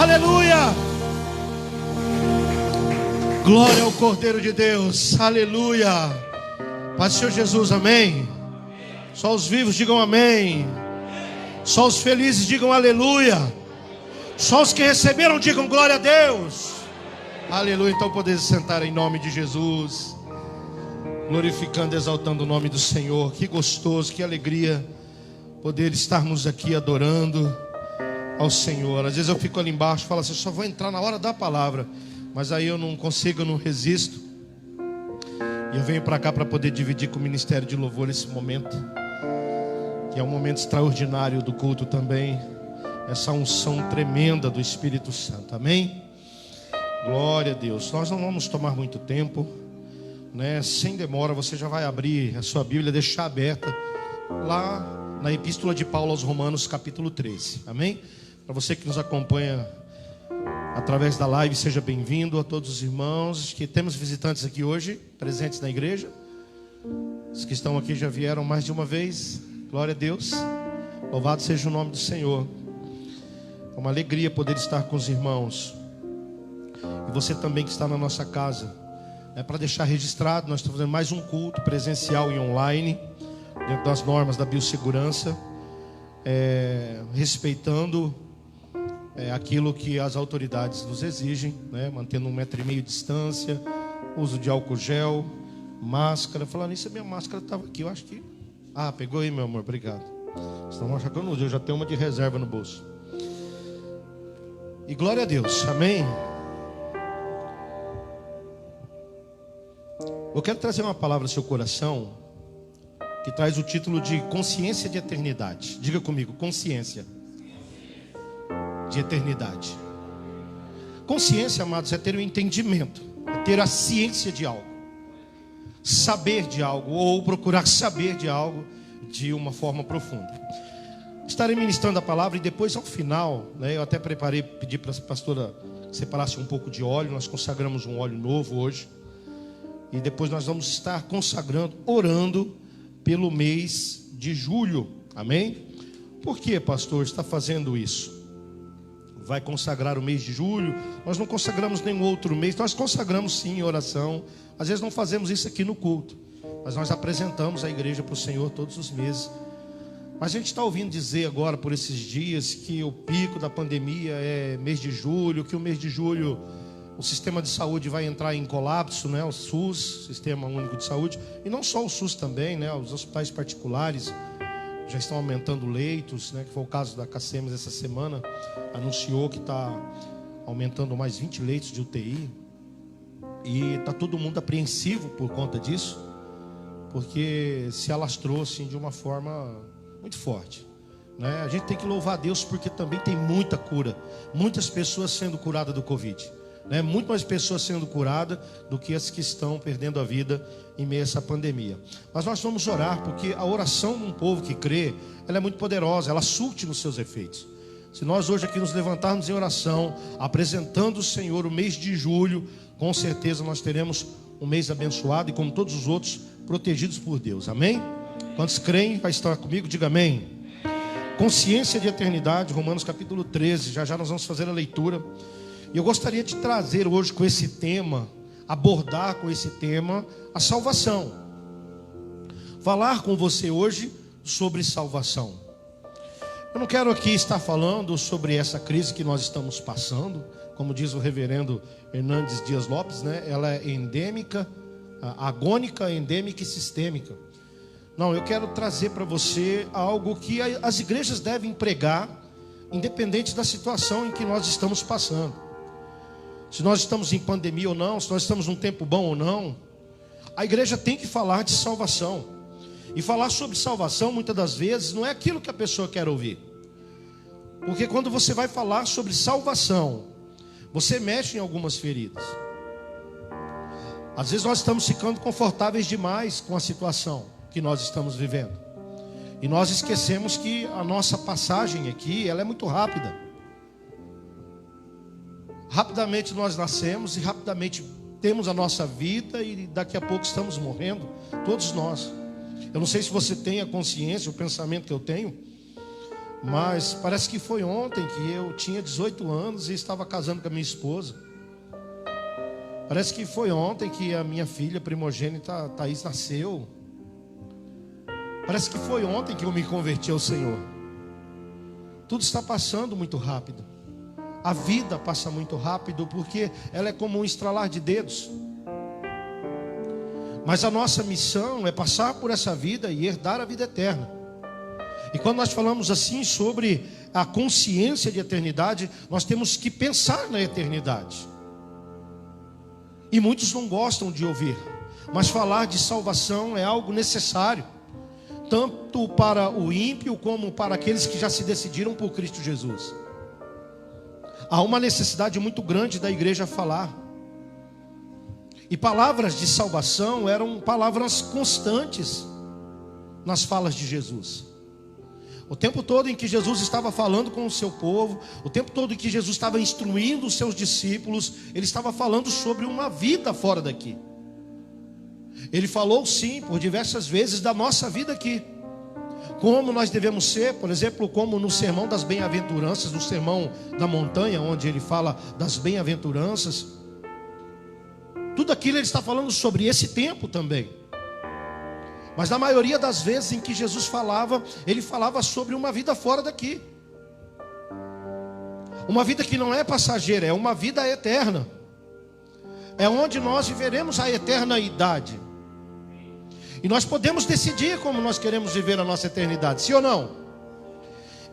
Aleluia! Glória ao Cordeiro de Deus. Aleluia! Paz do Senhor Jesus, amém. Só os vivos digam amém. Só os felizes digam aleluia. Só os que receberam digam glória a Deus. Aleluia. Então poder sentar em nome de Jesus, glorificando, exaltando o nome do Senhor. Que gostoso, que alegria poder estarmos aqui adorando ao Senhor. Às vezes eu fico ali embaixo e falo assim, só vou entrar na hora da palavra, mas aí eu não consigo, eu não resisto. E eu venho para cá para poder dividir com o Ministério de Louvor esse momento, que é um momento extraordinário do culto também. Essa unção tremenda do Espírito Santo, amém? Glória a Deus. Nós não vamos tomar muito tempo, né? Sem demora, você já vai abrir a sua Bíblia, deixar aberta lá na Epístola de Paulo aos Romanos, capítulo 13, amém? Para você que nos acompanha através da live, seja bem-vindo. A todos os irmãos que temos visitantes aqui hoje, presentes na igreja. Os que estão aqui já vieram mais de uma vez. Glória a Deus. Louvado seja o nome do Senhor. É uma alegria poder estar com os irmãos. E você também que está na nossa casa. Para deixar registrado, nós estamos fazendo mais um culto presencial e online, dentro das normas da biossegurança, respeitando aquilo que as autoridades nos exigem, né? Mantendo 1,5 metro de distância, uso de álcool gel, máscara. Falando nisso, a minha máscara estava aqui, eu acho que... pegou aí, meu amor, obrigado. Senão achar que eu não uso, eu já tenho uma de reserva no bolso. E glória a Deus, amém? Eu quero trazer uma palavra ao seu coração, que traz o título de consciência de eternidade. Diga comigo, consciência de eternidade. Consciência, amados, é ter o entendimento, é ter a ciência de algo, saber de algo, ou procurar saber de algo de uma forma profunda. Estarei ministrando a palavra e depois ao final, né, eu até pedi para a pastora que separasse um pouco de óleo. Nós consagramos um óleo novo hoje. E depois nós vamos estar consagrando, orando pelo mês de julho. Amém? Por que, pastor, está fazendo isso? Vai consagrar o mês de julho? Nós não consagramos nenhum outro mês. Nós consagramos sim em oração. Às vezes não fazemos isso aqui no culto, mas nós apresentamos a igreja para o Senhor todos os meses. Mas a gente está ouvindo dizer agora por esses dias que o pico da pandemia é mês de julho, que o mês de julho o sistema de saúde vai entrar em colapso, né? O SUS, Sistema Único de Saúde, e não só o SUS também, né? Os hospitais particulares já estão aumentando leitos, né? Que foi o caso da Cacemes essa semana, anunciou que está aumentando mais 20 leitos de UTI, e está todo mundo apreensivo por conta disso, porque se alastrou assim de uma forma muito forte, né? A gente tem que louvar a Deus porque também tem muita cura, muitas pessoas sendo curadas do Covid, né? Muito mais pessoas sendo curadas do que as que estão perdendo a vida em meio a essa pandemia. Mas nós vamos orar, porque a oração de um povo que crê, ela é muito poderosa, ela surte nos seus efeitos. Se nós hoje aqui nos levantarmos em oração, apresentando o Senhor o mês de julho, com certeza nós teremos um mês abençoado e, como todos os outros, protegidos por Deus, amém? Quantos creem, vai estar comigo? Diga amém. Consciência de eternidade, Romanos capítulo 13, já nós vamos fazer a leitura. E eu gostaria de trazer hoje com esse tema, abordar com esse tema a salvação. Falar com você hoje sobre salvação. Eu não quero aqui estar falando sobre essa crise que nós estamos passando, como diz o reverendo Hernandes Dias Lopes, né? Ela é endêmica, agônica, endêmica e sistêmica. Não, eu quero trazer para você algo que as igrejas devem pregar, independente da situação em que nós estamos passando. Se nós estamos em pandemia ou não, se nós estamos num tempo bom ou não, a igreja tem que falar de salvação. E falar sobre salvação, muitas das vezes, não é aquilo que a pessoa quer ouvir. Porque quando você vai falar sobre salvação, você mexe em algumas feridas. Às vezes nós estamos ficando confortáveis demais com a situação que nós estamos vivendo. E nós esquecemos que a nossa passagem aqui, ela é muito rápida. Rapidamente nós nascemos e rapidamente temos a nossa vida e daqui a pouco estamos morrendo, todos nós. Eu não sei se você tem a consciência, o pensamento que eu tenho, Mas parece que foi ontem que eu tinha 18 anos e estava casando com a minha esposa. Parece que foi ontem que a minha filha primogênita, Thaís, nasceu. Parece que foi ontem que eu me converti ao Senhor. Tudo está passando muito rápido. A vida passa muito rápido porque ela é como um estralar de dedos. Mas a nossa missão é passar por essa vida e herdar a vida eterna. E quando nós falamos assim sobre a consciência de eternidade, nós temos que pensar na eternidade. E muitos não gostam de ouvir, mas falar de salvação é algo necessário, tanto para o ímpio como para aqueles que já se decidiram por Cristo Jesus. Há uma necessidade muito grande da igreja falar. E palavras de salvação eram palavras constantes nas falas de Jesus. O tempo todo em que Jesus estava falando com o seu povo, o tempo todo em que Jesus estava instruindo os seus discípulos, ele estava falando sobre uma vida fora daqui. Ele falou sim, por diversas vezes, da nossa vida aqui. Como nós devemos ser, por exemplo, como no sermão das bem-aventuranças, no sermão da montanha, onde ele fala das bem-aventuranças. Tudo aquilo ele está falando sobre esse tempo também. Mas na maioria das vezes em que Jesus falava, ele falava sobre uma vida fora daqui. Uma vida que não é passageira, é uma vida eterna. É onde nós viveremos a eternidade. E nós podemos decidir como nós queremos viver a nossa eternidade, sim ou não?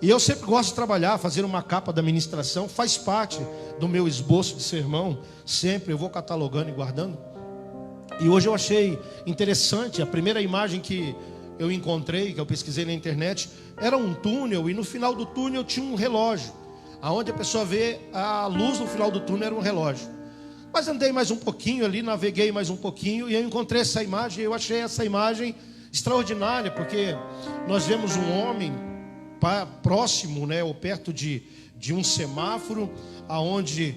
E eu sempre gosto de trabalhar, fazer uma capa da ministração, faz parte do meu esboço de sermão. Sempre eu vou catalogando e guardando. E hoje eu achei interessante, a primeira imagem que eu encontrei, que eu pesquisei na internet, era um túnel, e no final do túnel tinha um relógio. Aonde a pessoa vê a luz no final do túnel era um relógio. Mas andei mais um pouquinho ali, naveguei mais um pouquinho, e eu encontrei essa imagem, eu achei essa imagem extraordinária, porque nós vemos um homem próximo, né, ou perto de um semáforo, aonde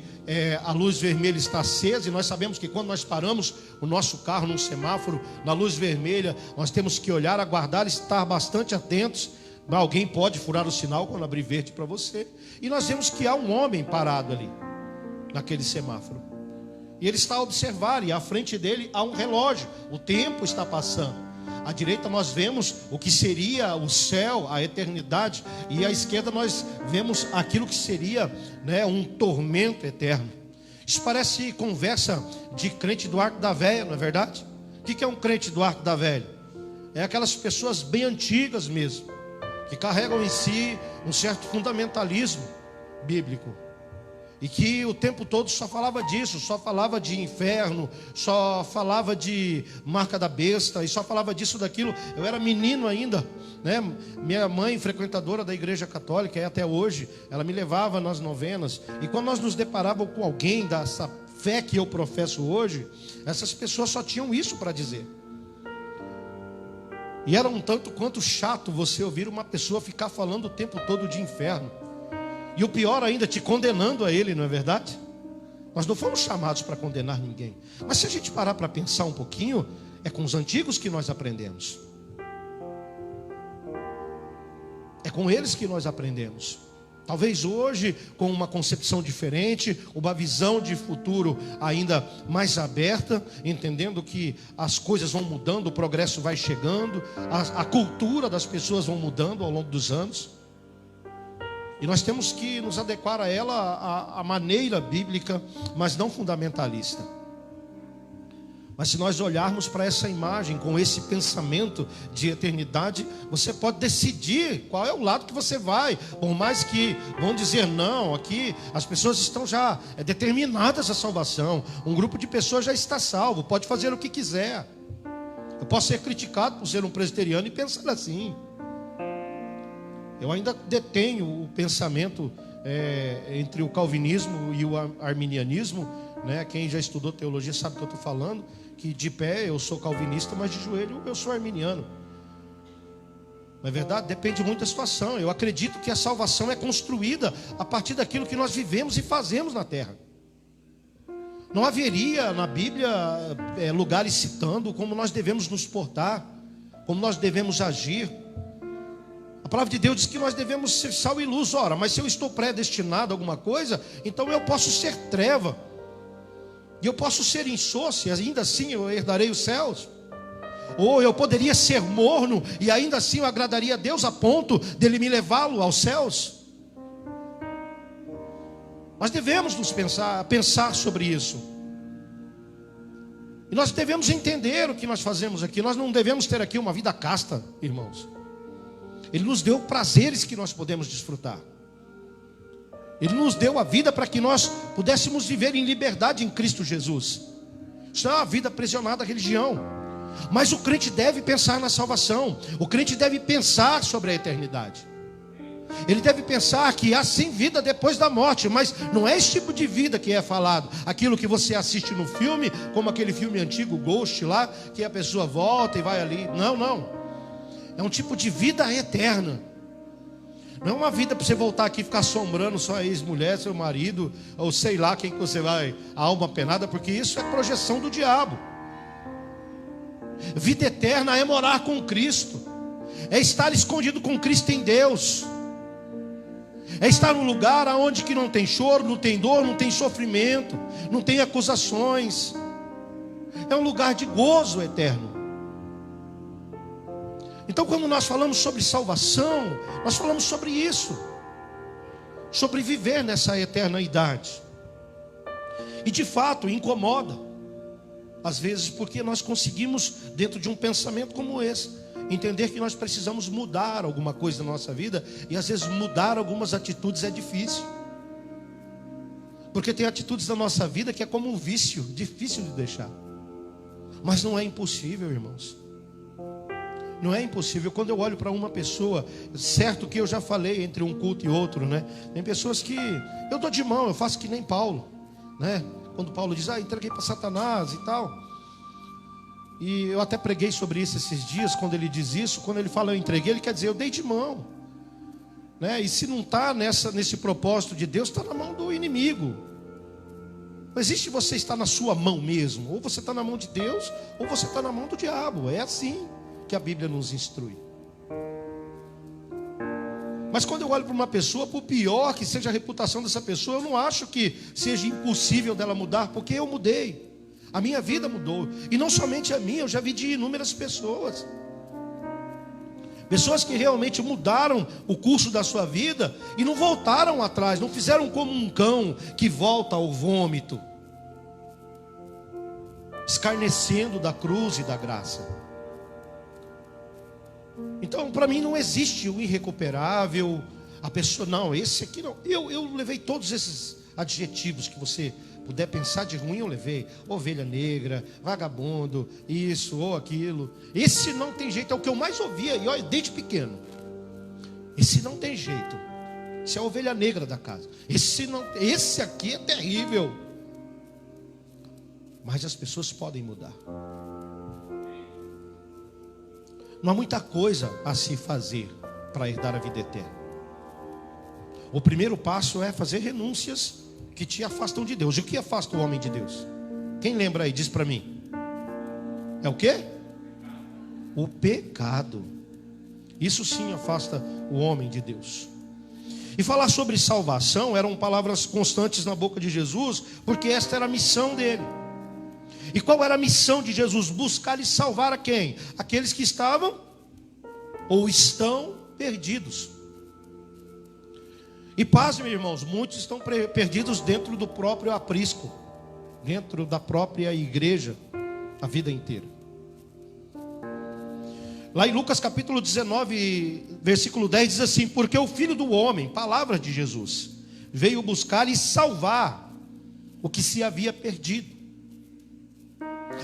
a luz vermelha está acesa, e nós sabemos que quando nós paramos o nosso carro num semáforo, na luz vermelha, nós temos que olhar, aguardar, estar bastante atentos. Alguém pode furar o sinal quando abrir verde para você. E nós vemos que há um homem parado ali, naquele semáforo. E ele está a observar, e à frente dele há um relógio, o tempo está passando. À direita nós vemos o que seria o céu, a eternidade. E à esquerda nós vemos aquilo que seria, né, um tormento eterno. Isso parece conversa de crente do Arco da Velha, não é verdade? O que é um crente do Arco da Velha? É aquelas pessoas bem antigas mesmo, que carregam em si um certo fundamentalismo bíblico. E que o tempo todo só falava disso, só falava de inferno, só falava de marca da besta, e só falava disso, daquilo. Eu era menino ainda, né? Minha mãe, frequentadora da igreja católica, e até hoje, ela me levava nas novenas. E quando nós nos deparávamos com alguém dessa fé que eu professo hoje, essas pessoas só tinham isso para dizer. E era um tanto quanto chato você ouvir uma pessoa ficar falando o tempo todo de inferno. E o pior ainda, te condenando a ele, não é verdade? Nós não fomos chamados para condenar ninguém. Mas se a gente parar para pensar um pouquinho, é com os antigos que nós aprendemos. É com eles que nós aprendemos. Talvez hoje, com uma concepção diferente, uma visão de futuro ainda mais aberta, entendendo que as coisas vão mudando, o progresso vai chegando, a cultura das pessoas vão mudando ao longo dos anos. E nós temos que nos adequar a ela, a maneira bíblica, mas não fundamentalista. Mas se nós olharmos para essa imagem, com esse pensamento de eternidade, você pode decidir qual é o lado que você vai. Por mais que vão dizer não, aqui as pessoas estão já determinadas à salvação. Um grupo de pessoas já está salvo, pode fazer o que quiser. Eu posso ser criticado por ser um presbiteriano e pensar assim. Eu ainda detenho o pensamento entre o calvinismo e o arminianismo, né? Quem já estudou teologia sabe o que eu estou falando, que de pé eu sou calvinista, mas de joelho eu sou arminiano. Não é verdade? Depende muito da situação. Eu acredito que a salvação é construída a partir daquilo que nós vivemos e fazemos na terra. Não haveria na Bíblia lugares citando como nós devemos nos portar, como nós devemos agir. A palavra de Deus diz que nós devemos ser sal e luz. Ora, mas se eu estou predestinado a alguma coisa, então eu posso ser treva, e eu posso ser insosso, e ainda assim eu herdarei os céus. Ou eu poderia ser morno, e ainda assim eu agradaria a Deus a ponto dele me levá-lo aos céus. Nós devemos pensar sobre isso. E nós devemos entender o que nós fazemos aqui. Nós não devemos ter aqui uma vida casta, irmãos. Ele nos deu prazeres que nós podemos desfrutar. Ele nos deu a vida para que nós pudéssemos viver em liberdade em Cristo Jesus. Isso não é uma vida aprisionada à religião. Mas o crente deve pensar na salvação. O crente deve pensar sobre a eternidade. Ele deve pensar que há sim vida depois da morte. Mas não é esse tipo de vida que é falado. Aquilo que você assiste no filme, como aquele filme antigo, Ghost lá, que a pessoa volta e vai ali. Não, não. É um tipo de vida eterna. Não é uma vida para você voltar aqui e ficar assombrando sua ex-mulher, seu marido, ou sei lá quem que você vai, a alma penada, porque isso é projeção do diabo. Vida eterna é morar com Cristo, é estar escondido com Cristo em Deus, é estar num lugar onde que não tem choro, não tem dor, não tem sofrimento, não tem acusações. É um lugar de gozo eterno. Então, quando nós falamos sobre salvação, nós falamos sobre isso, sobre viver nessa eternidade. E de fato incomoda, às vezes, porque nós conseguimos, dentro de um pensamento como esse, entender que nós precisamos mudar alguma coisa na nossa vida. E às vezes mudar algumas atitudes é difícil, porque tem atitudes da nossa vida que é como um vício, difícil de deixar. Mas não é impossível, irmãos. Não é impossível. Quando eu olho para uma pessoa, certo que eu já falei entre um culto e outro, né? Tem pessoas que eu dou de mão, eu faço que nem Paulo, né? Quando Paulo diz, entreguei para Satanás e tal. E eu até preguei sobre isso esses dias, quando ele diz isso. Quando ele fala eu entreguei, ele quer dizer eu dei de mão, né? E se não está nesse propósito de Deus, está na mão do inimigo. Não existe você estar na sua mão mesmo. Ou você está na mão de Deus, ou você está na mão do diabo. É assim que a Bíblia nos instrui. Mas quando eu olho para uma pessoa, por pior que seja a reputação dessa pessoa, eu não acho que seja impossível dela mudar, porque eu mudei. A minha vida mudou. E não somente a minha, eu já vi de inúmeras pessoas. Pessoas que realmente mudaram o curso da sua vida e não voltaram atrás, não fizeram como um cão que volta ao vômito, escarnecendo da cruz e da graça. Então, para mim não existe o irrecuperável. A pessoa, não, esse aqui não. Eu levei todos esses adjetivos que você puder pensar de ruim, eu levei. Ovelha negra, vagabundo, isso ou aquilo. Esse não tem jeito, é o que eu mais ouvia, e olha, desde pequeno. Esse não tem jeito. Esse é a ovelha negra da casa. Esse aqui é terrível. Mas as pessoas podem mudar. Não há muita coisa a se fazer para herdar a vida eterna. O primeiro passo é fazer renúncias que te afastam de Deus. E o que afasta o homem de Deus? Quem lembra aí? Diz para mim. É o quê? O pecado. Isso sim afasta o homem de Deus. E falar sobre salvação eram palavras constantes na boca de Jesus, porque esta era a missão dele. E qual era a missão de Jesus? Buscar e salvar a quem? Aqueles que estavam ou estão perdidos. E pasmem, irmãos, muitos estão perdidos dentro do próprio aprisco, dentro da própria igreja, a vida inteira. Lá em Lucas capítulo 19, versículo 10 diz assim: porque o Filho do Homem, palavras de Jesus, veio buscar e salvar o que se havia perdido.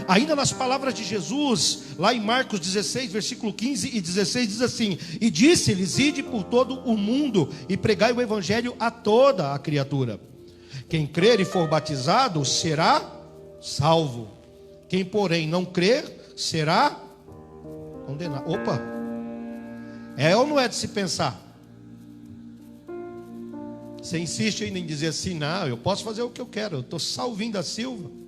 Ainda nas palavras de Jesus, lá em Marcos 16, versículo 15 e 16, diz assim: e disse-lhes, ide por todo o mundo e pregai o evangelho a toda a criatura. Quem crer e for batizado será salvo. Quem porém não crer será condenado. Opa, é ou não é de se pensar? Você insiste ainda em dizer assim: não, eu posso fazer o que eu quero, eu estou salvinho da Silva.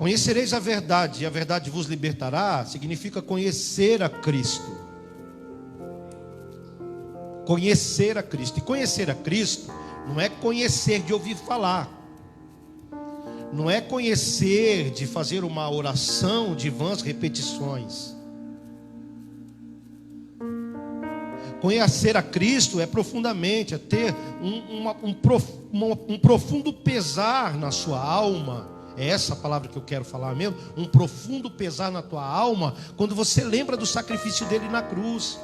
Conhecereis a verdade, e a verdade vos libertará, significa conhecer a Cristo. Conhecer a Cristo. E conhecer a Cristo não é conhecer de ouvir falar. Não é conhecer de fazer uma oração de vãs repetições. Conhecer a Cristo é profundamente, é ter um profundo pesar na sua alma. É essa a palavra que eu quero falar mesmo. Um profundo pesar na tua alma, quando você lembra do sacrifício dele na cruz.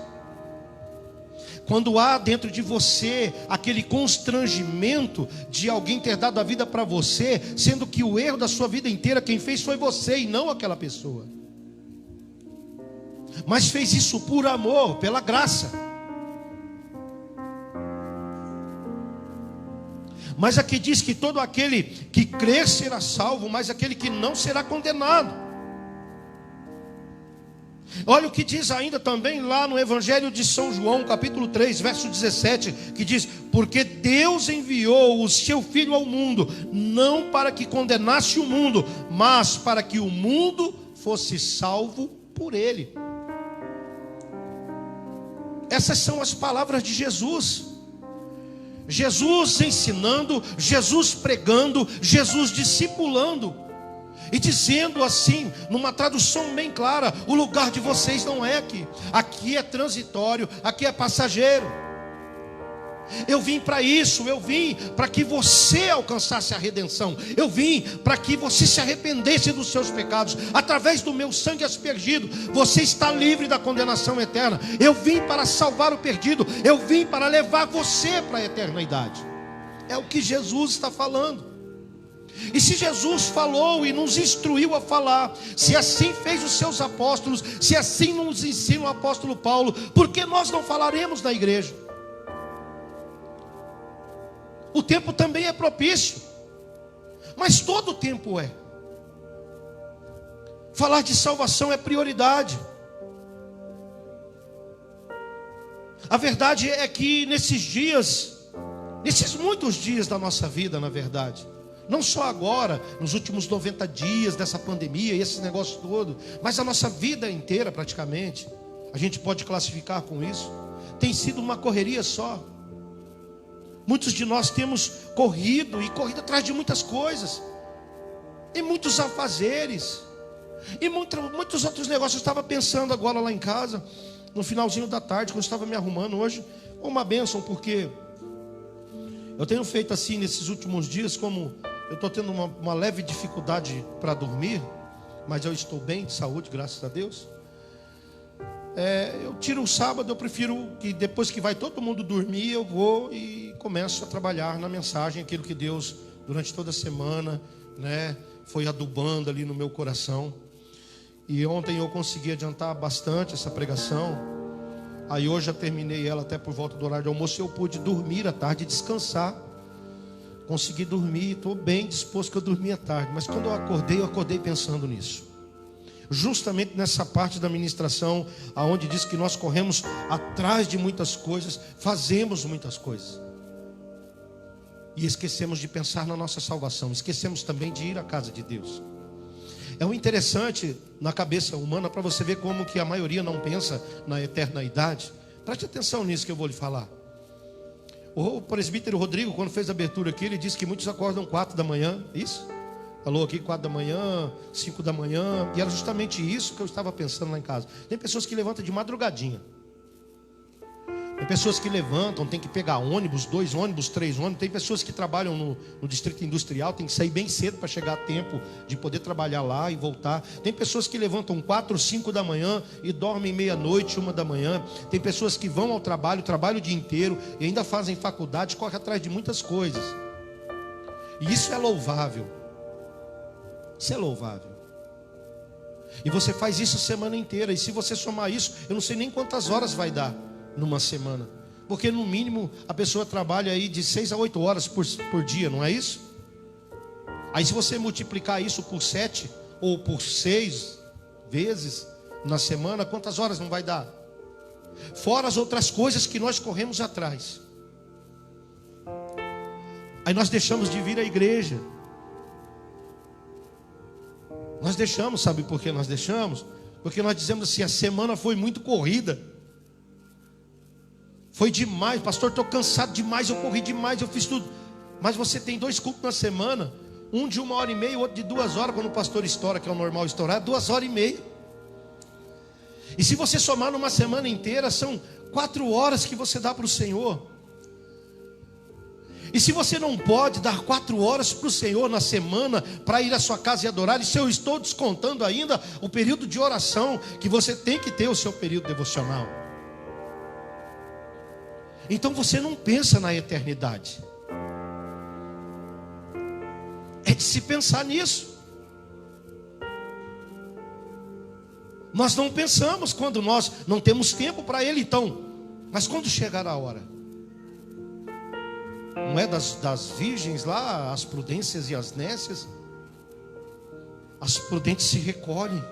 Quando há dentro de você aquele constrangimento de alguém ter dado a vida para você, sendo que o erro da sua vida inteira quem fez foi você e não aquela pessoa. Mas fez isso por amor, pela graça. Mas aqui diz que todo aquele que crer será salvo, mas aquele que não será condenado. Olha o que diz ainda também lá no Evangelho de São João, capítulo 3, verso 17, que diz: porque Deus enviou o seu Filho ao mundo, não para que condenasse o mundo, mas para que o mundo fosse salvo por ele. Essas são as palavras de Jesus. Jesus ensinando, Jesus pregando, Jesus discipulando. E dizendo assim, numa tradução bem clara: o lugar de vocês não é aqui. Aqui é transitório, aqui é passageiro. Eu vim para isso, eu vim para que você alcançasse a redenção. Eu vim para que você se arrependesse dos seus pecados. Através do meu sangue aspergido, você está livre da condenação eterna. Eu vim para salvar o perdido. Eu vim para levar você para a eternidade. É o que Jesus está falando. E se Jesus falou e nos instruiu a falar, se assim fez os seus apóstolos, se assim nos ensina o apóstolo Paulo, por que nós não falaremos na igreja? O tempo também é propício, mas todo o tempo é. Falar de salvação é prioridade. A verdade é que nesses dias, nesses muitos dias da nossa vida, na verdade, não só agora, nos últimos 90 dias dessa pandemia e esse negócio todo, mas a nossa vida inteira praticamente, a gente pode classificar com isso, tem sido uma correria só. Muitos de nós temos corrido atrás de muitas coisas, e muitos afazeres, e muitos outros negócios. Eu estava pensando agora lá em casa, no finalzinho da tarde, quando eu estava me arrumando hoje, uma bênção, porque eu tenho feito assim nesses últimos dias, como eu estou tendo uma leve dificuldade para dormir, mas eu estou bem de saúde, graças a Deus. Eu tiro o sábado, eu prefiro que depois que vai todo mundo dormir, eu vou e começo a trabalhar na mensagem, aquilo que Deus, durante toda a semana, foi adubando ali no meu coração. E ontem eu consegui adiantar bastante essa pregação. Aí hoje já terminei ela até por volta do horário de almoço. Eu pude dormir à tarde, descansar. Consegui dormir, estou bem disposto que eu dormi à tarde. Mas quando eu acordei pensando nisso. Justamente nessa parte da ministração, aonde diz que nós corremos atrás de muitas coisas, fazemos muitas coisas, e esquecemos de pensar na nossa salvação, esquecemos também de ir à casa de Deus. É um interessante na cabeça humana, para você ver como que a maioria não pensa na eternidade. Preste atenção nisso que eu vou lhe falar. O presbítero Rodrigo, quando fez a abertura aqui, ele disse que muitos acordam 4 da manhã, isso? Falou aqui 4 da manhã, 5 da manhã, e era justamente isso que eu estava pensando lá em casa. Tem pessoas que levantam de madrugadinha. Tem pessoas que levantam, tem que pegar ônibus, 2 ônibus, 3 ônibus. Tem pessoas que trabalham no distrito industrial, tem que sair bem cedo para chegar a tempo de poder trabalhar lá e voltar. Tem pessoas que levantam 4, 5 da manhã e dormem meia-noite, 1 da manhã. Tem pessoas que vão ao trabalho o dia inteiro e ainda fazem faculdade, correm atrás de muitas coisas. E isso é louvável. Isso é louvável. E você faz isso a semana inteira. E se você somar isso, eu não sei nem quantas horas vai dar numa semana. Porque no mínimo a pessoa trabalha aí de 6 a 8 horas por dia, não é isso? Aí se você multiplicar isso por 7 ou por 6 vezes na semana, quantas horas não vai dar? Fora as outras coisas que nós corremos atrás. Aí nós deixamos de vir à igreja. Nós deixamos, sabe por que nós deixamos? Porque nós dizemos assim: a semana foi muito corrida. Foi demais, pastor, estou cansado demais, eu corri demais, eu fiz tudo. Mas você tem 2 cultos na semana, um de 1h30, outro de 2 horas, quando o pastor estoura, que é o normal estourar, 2h30. E se você somar numa semana inteira, são 4 horas que você dá para o Senhor. E se você não pode dar 4 horas para o Senhor na semana, para ir à sua casa e adorar, e se eu estou descontando ainda o período de oração, que você tem que ter o seu período devocional. Então você não pensa na eternidade. É de se pensar nisso. Nós não pensamos quando nós não temos tempo para Ele, então. Mas quando chegar a hora, não é das virgens lá, as prudências e as nécias? As prudentes se recolhem,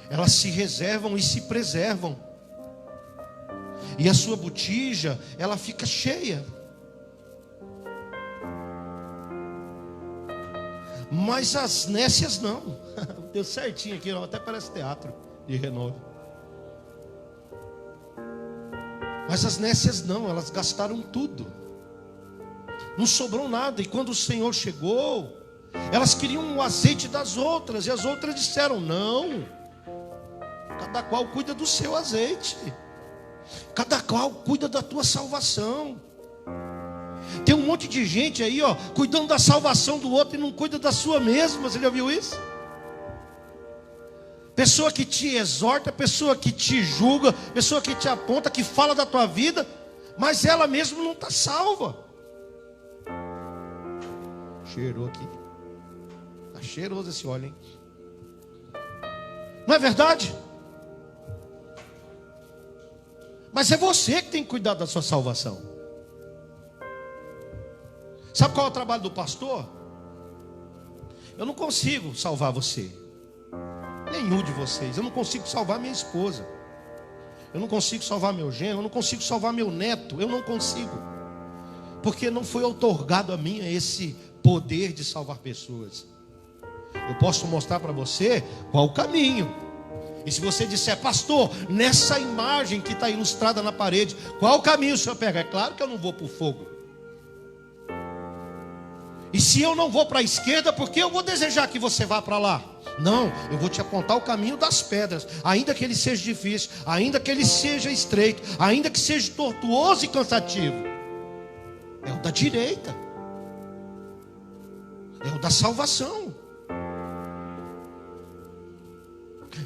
elas se reservam e se preservam, e a sua botija, ela fica cheia. Mas as nécias não. Deu certinho aqui, até parece teatro de Renove. Mas as nécias não, elas gastaram tudo. Não sobrou nada. E quando o Senhor chegou, elas queriam o azeite das outras, e as outras disseram: não, cada qual cuida do seu azeite, cada qual cuida da tua salvação. Tem um monte de gente aí, ó, cuidando da salvação do outro e não cuida da sua mesma. Você já viu isso? Pessoa que te exorta, pessoa que te julga, pessoa que te aponta, que fala da tua vida, mas ela mesma não está salva. Cheirou aqui. Está cheiroso esse óleo, hein? Não é verdade? Mas é você que tem que cuidar da sua salvação. Sabe qual é o trabalho do pastor? Eu não consigo salvar você, nenhum de vocês. Eu não consigo salvar minha esposa, eu não consigo salvar meu genro, eu não consigo salvar meu neto. Eu não consigo, porque não foi outorgado a mim esse poder de salvar pessoas. Eu posso mostrar para você qual o caminho. E se você disser: pastor, nessa imagem que está ilustrada na parede, qual o caminho o senhor pega? É claro que eu não vou para o fogo. E se eu não vou para a esquerda, porque eu vou desejar que você vá para lá? Não, eu vou te apontar o caminho das pedras, ainda que ele seja difícil, ainda que ele seja estreito, ainda que seja tortuoso e cansativo. É o da direita, é o da salvação.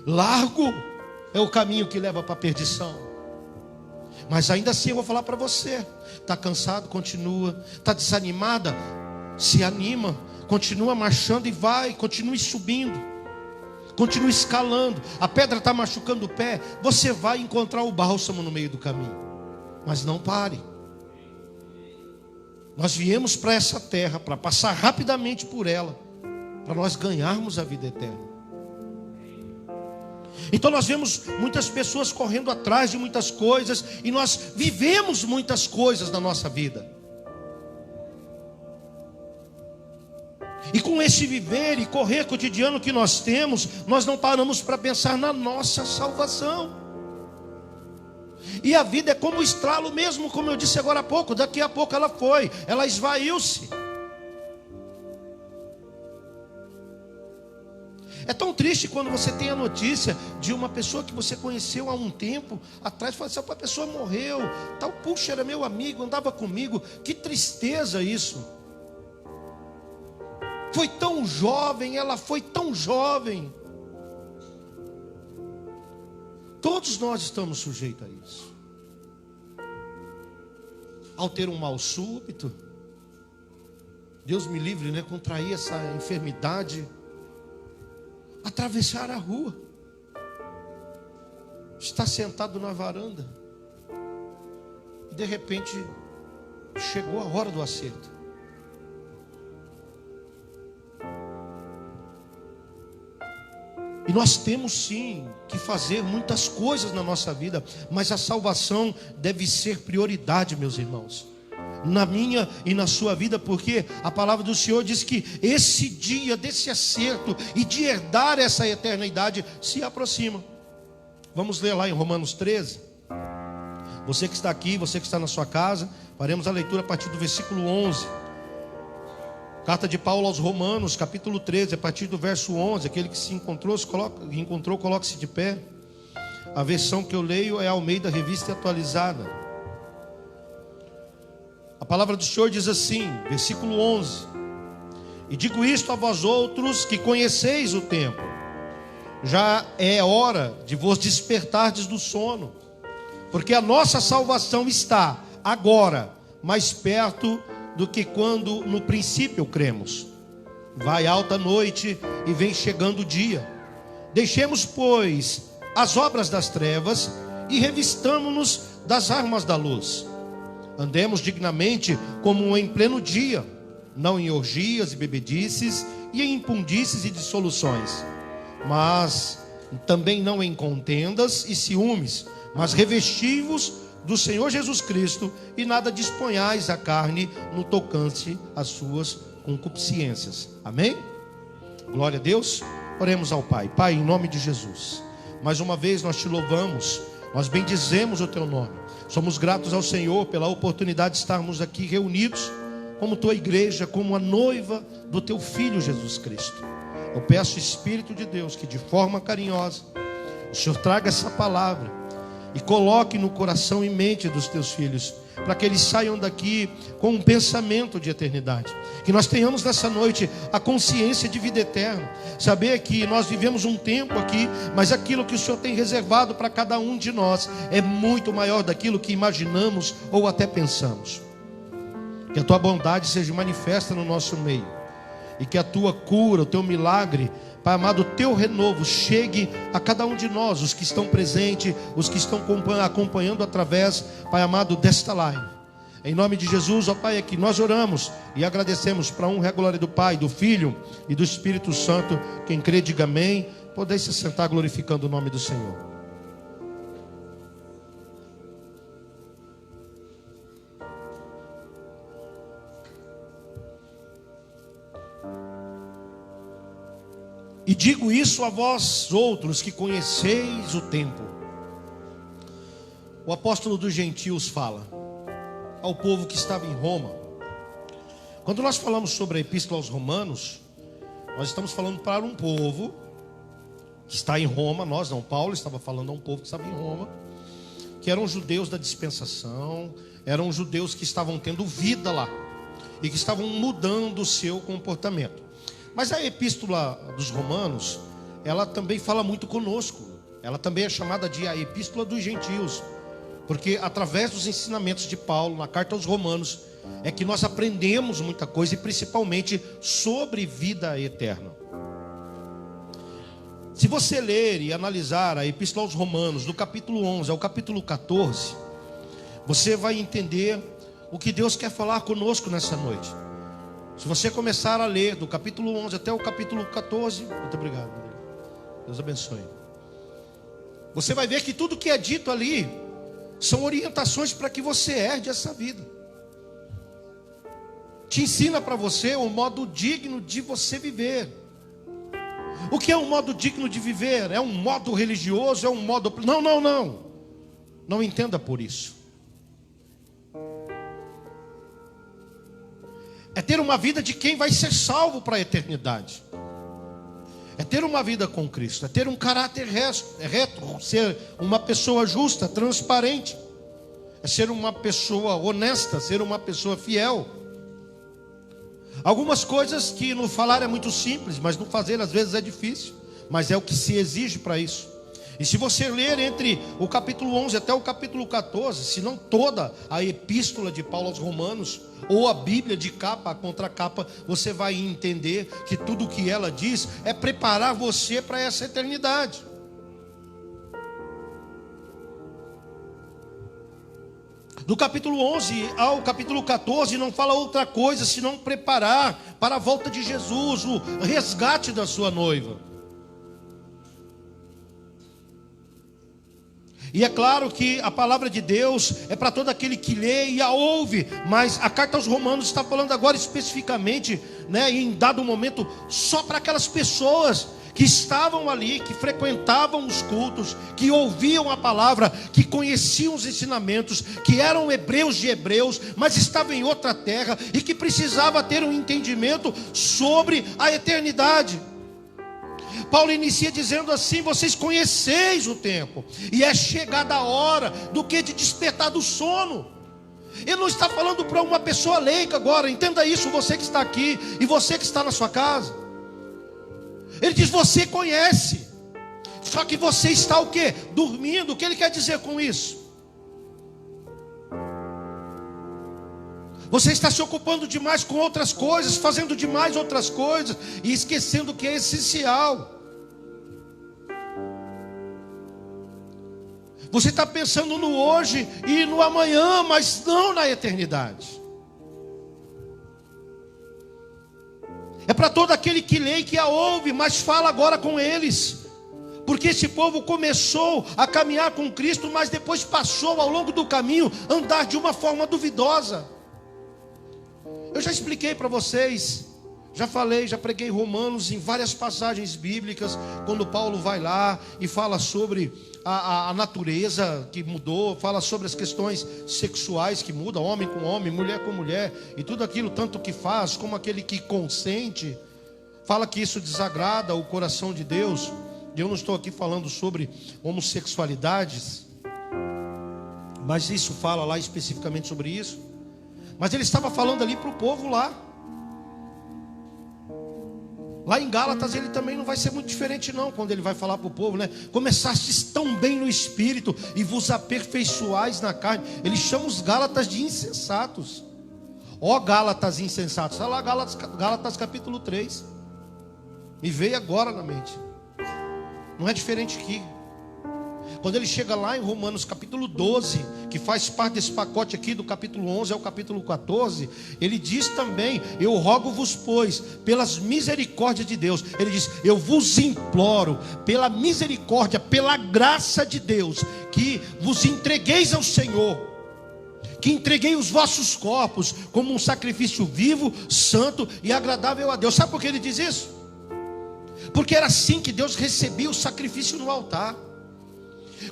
Largo é o caminho que leva para a perdição. Mas ainda assim eu vou falar para você: está cansado? Continua. Está desanimada? Se anima, continua marchando e vai, continue subindo, continue escalando. A pedra está machucando o pé, você vai encontrar o bálsamo no meio do caminho. Mas não pare. Nós viemos para essa terra para passar rapidamente por ela, para nós ganharmos a vida eterna. Então nós vemos muitas pessoas correndo atrás de muitas coisas, e nós vivemos muitas coisas na nossa vida. E com esse viver e correr cotidiano que nós temos, nós não paramos para pensar na nossa salvação. E a vida é como o estralo mesmo, como eu disse agora há pouco. Daqui a pouco ela esvaiu-se. É tão triste quando você tem a notícia de uma pessoa que você conheceu há um tempo atrás, fala assim: a pessoa morreu, tal, puxa, era meu amigo, andava comigo. Que tristeza isso. Foi tão jovem, ela foi tão jovem. Todos nós estamos sujeitos a isso. Ao ter um mal súbito, Deus me livre, né? Contrair essa enfermidade, atravessar a rua, está sentado na varanda, e de repente chegou a hora do acerto. E nós temos sim que fazer muitas coisas na nossa vida, mas a salvação deve ser prioridade, meus irmãos. na minha e na sua vida, porque a palavra do Senhor diz que esse dia desse acerto e de herdar essa eternidade se aproxima. Vamos ler lá em Romanos 13. Você que está aqui, você que está na sua casa, faremos a leitura a partir do versículo 11. Carta de Paulo aos Romanos, capítulo 13, a partir do verso 11. Aquele que se encontrou, coloque-se de pé. A versão que eu leio é a Almeida Revista Atualizada. A palavra do Senhor diz assim, versículo 11: E digo isto a vós outros que conheceis o tempo, já é hora de vos despertardes do sono, porque a nossa salvação está agora mais perto do que quando no princípio cremos. Vai alta noite e vem chegando o dia. Deixemos, pois, as obras das trevas e revistamo-nos das armas da luz. Andemos dignamente como em pleno dia, não em orgias e bebedices e em imundícies e dissoluções, mas também não em contendas e ciúmes, mas revesti-vos do Senhor Jesus Cristo, e nada disponhais a carne no tocante às suas concupiscências. Amém? Glória a Deus. Oremos ao Pai. Pai, em nome de Jesus, mais uma vez nós te louvamos, nós bendizemos o teu nome. Somos gratos ao Senhor pela oportunidade de estarmos aqui reunidos como tua igreja, como a noiva do teu Filho Jesus Cristo. Eu peço, Espírito de Deus, que de forma carinhosa o Senhor traga essa palavra e coloque no coração e mente dos teus filhos, para que eles saiam daqui com um pensamento de eternidade. Que nós tenhamos nessa noite a consciência de vida eterna, saber que nós vivemos um tempo aqui, mas aquilo que o Senhor tem reservado para cada um de nós é muito maior daquilo que imaginamos ou até pensamos. Que a tua bondade seja manifesta no nosso meio, e que a tua cura, o teu milagre, Pai amado, o teu renovo chegue a cada um de nós, os que estão presentes, os que estão acompanhando através, Pai amado, desta live. Em nome de Jesus, ó Pai, é que nós oramos e agradecemos para a honra e a glória do Pai, do Filho e do Espírito Santo. Quem crê, diga amém. Podeis se sentar glorificando o nome do Senhor. E digo isso a vós outros que conheceis o tempo. O apóstolo dos gentios fala ao povo que estava em Roma. Quando nós falamos sobre a epístola aos Romanos, nós estamos falando para um povo que está em Roma. Nós não, Paulo estava falando a um povo que estava em Roma, que eram judeus da dispensação, eram judeus que estavam tendo vida lá e que estavam mudando o seu comportamento. Mas a epístola dos Romanos, ela também fala muito conosco. Ela também é chamada de a epístola dos gentios, porque através dos ensinamentos de Paulo na carta aos Romanos é que nós aprendemos muita coisa, e principalmente sobre vida eterna. Se você ler e analisar a epístola aos Romanos, do capítulo 11 ao capítulo 14, você vai entender o que Deus quer falar conosco nessa noite. Se você começar a ler do capítulo 11 até o capítulo 14, muito obrigado, Deus abençoe. Você vai ver que tudo que é dito ali são orientações para que você herde essa vida. Te ensina para você um modo digno de você viver. O que é um modo digno de viver? É um modo religioso? É um modo... Não. Não entenda por isso. É ter uma vida de quem vai ser salvo para a eternidade. É ter uma vida com Cristo. É ter um caráter reto. Ser uma pessoa justa, transparente. É ser uma pessoa honesta. Ser uma pessoa fiel. Algumas coisas que no falar é muito simples, mas no fazer às vezes é difícil. Mas é o que se exige para isso. E se você ler entre o capítulo 11 até o capítulo 14, se não toda a epístola de Paulo aos Romanos, ou a Bíblia de capa a contracapa, você vai entender que tudo o que ela diz é preparar você para essa eternidade. Do capítulo 11 ao capítulo 14 não fala outra coisa senão preparar para a volta de Jesus, o resgate da sua noiva. E é claro que a palavra de Deus é para todo aquele que lê e a ouve, mas a carta aos Romanos está falando agora especificamente, em dado momento, só para aquelas pessoas que estavam ali, que frequentavam os cultos, que ouviam a palavra, que conheciam os ensinamentos, que eram hebreus de hebreus, mas estavam em outra terra e que precisava ter um entendimento sobre a eternidade. Paulo inicia dizendo assim: vocês conheceis o tempo, e é chegada a hora do que de despertar do sono. Ele não está falando para uma pessoa leiga agora, entenda isso, você que está aqui e você que está na sua casa. Ele diz: você conhece, só que você está o quê? Dormindo. O que ele quer dizer com isso? Você está se ocupando demais com outras coisas, fazendo demais outras coisas e esquecendo o que é essencial. Você está pensando no hoje e no amanhã, mas não na eternidade. É para todo aquele que lê e que a ouve, mas fala agora com eles. Porque esse povo começou a caminhar com Cristo, mas depois passou ao longo do caminho a andar de uma forma duvidosa. Eu já expliquei para vocês, já falei, já preguei Romanos em várias passagens bíblicas, quando Paulo vai lá e fala sobre a natureza que mudou, fala sobre as questões sexuais que mudam, homem com homem, mulher com mulher, e tudo aquilo, tanto que faz, como aquele que consente, fala que isso desagrada o coração de Deus. E eu não estou aqui falando sobre homossexualidades, mas isso fala lá especificamente sobre isso. Mas ele estava falando ali para o povo lá. Lá em Gálatas ele também não vai ser muito diferente não, quando ele vai falar para o povo, começastes tão bem no espírito e vos aperfeiçoais na carne. Ele chama os Gálatas de insensatos. Ó Gálatas insensatos. Está lá Gálatas capítulo 3. Me veio agora na mente. Não é diferente aqui. Quando ele chega lá em Romanos capítulo 12, que faz parte desse pacote aqui do capítulo 11 ao capítulo 14, ele diz também: eu rogo-vos, pois, pelas misericórdias de Deus. Ele diz: eu vos imploro, pela misericórdia, pela graça de Deus, que vos entregueis ao Senhor, que entreguei os vossos corpos como um sacrifício vivo, santo e agradável a Deus. Sabe por que ele diz isso? Porque era assim que Deus recebia o sacrifício no altar.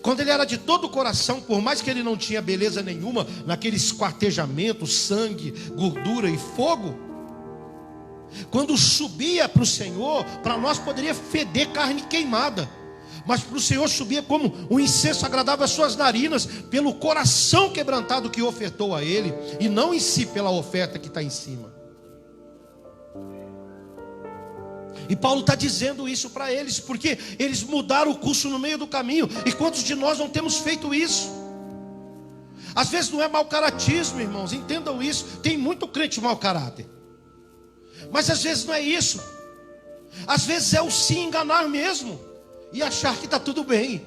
Quando ele era de todo o coração, por mais que ele não tinha beleza nenhuma naquele esquartejamento, sangue, gordura e fogo, quando subia para o Senhor, para nós poderia feder carne queimada, mas para o Senhor subia como um incenso agradável às suas narinas, pelo coração quebrantado que ofertou a ele, e não em si pela oferta que está em cima. E Paulo está dizendo isso para eles, porque eles mudaram o curso no meio do caminho. E quantos de nós não temos feito isso? Às vezes não é mau caratismo, irmãos, entendam isso. Tem muito crente mau caráter, mas às vezes não é isso. Às vezes é o se enganar mesmo e achar que está tudo bem,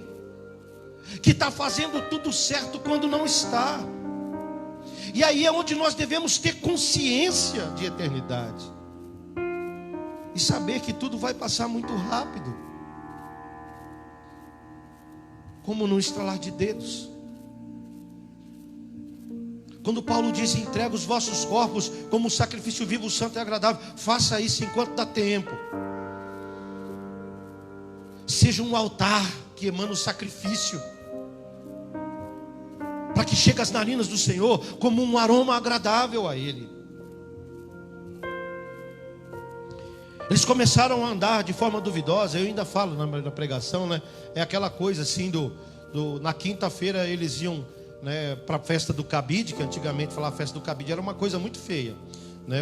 que está fazendo tudo certo quando não está. E aí é onde nós devemos ter consciência de eternidade e saber que tudo vai passar muito rápido, como num estralar de dedos. Quando Paulo diz: entrega os vossos corpos como um sacrifício vivo, santo e agradável, faça isso enquanto dá tempo. Seja um altar que emana o sacrifício, para que chegue às narinas do Senhor como um aroma agradável a Ele. Eles começaram a andar de forma duvidosa. Eu ainda falo na pregação, é aquela coisa assim na quinta-feira eles iam, para a festa do cabide, que antigamente falar festa do cabide era uma coisa muito feia,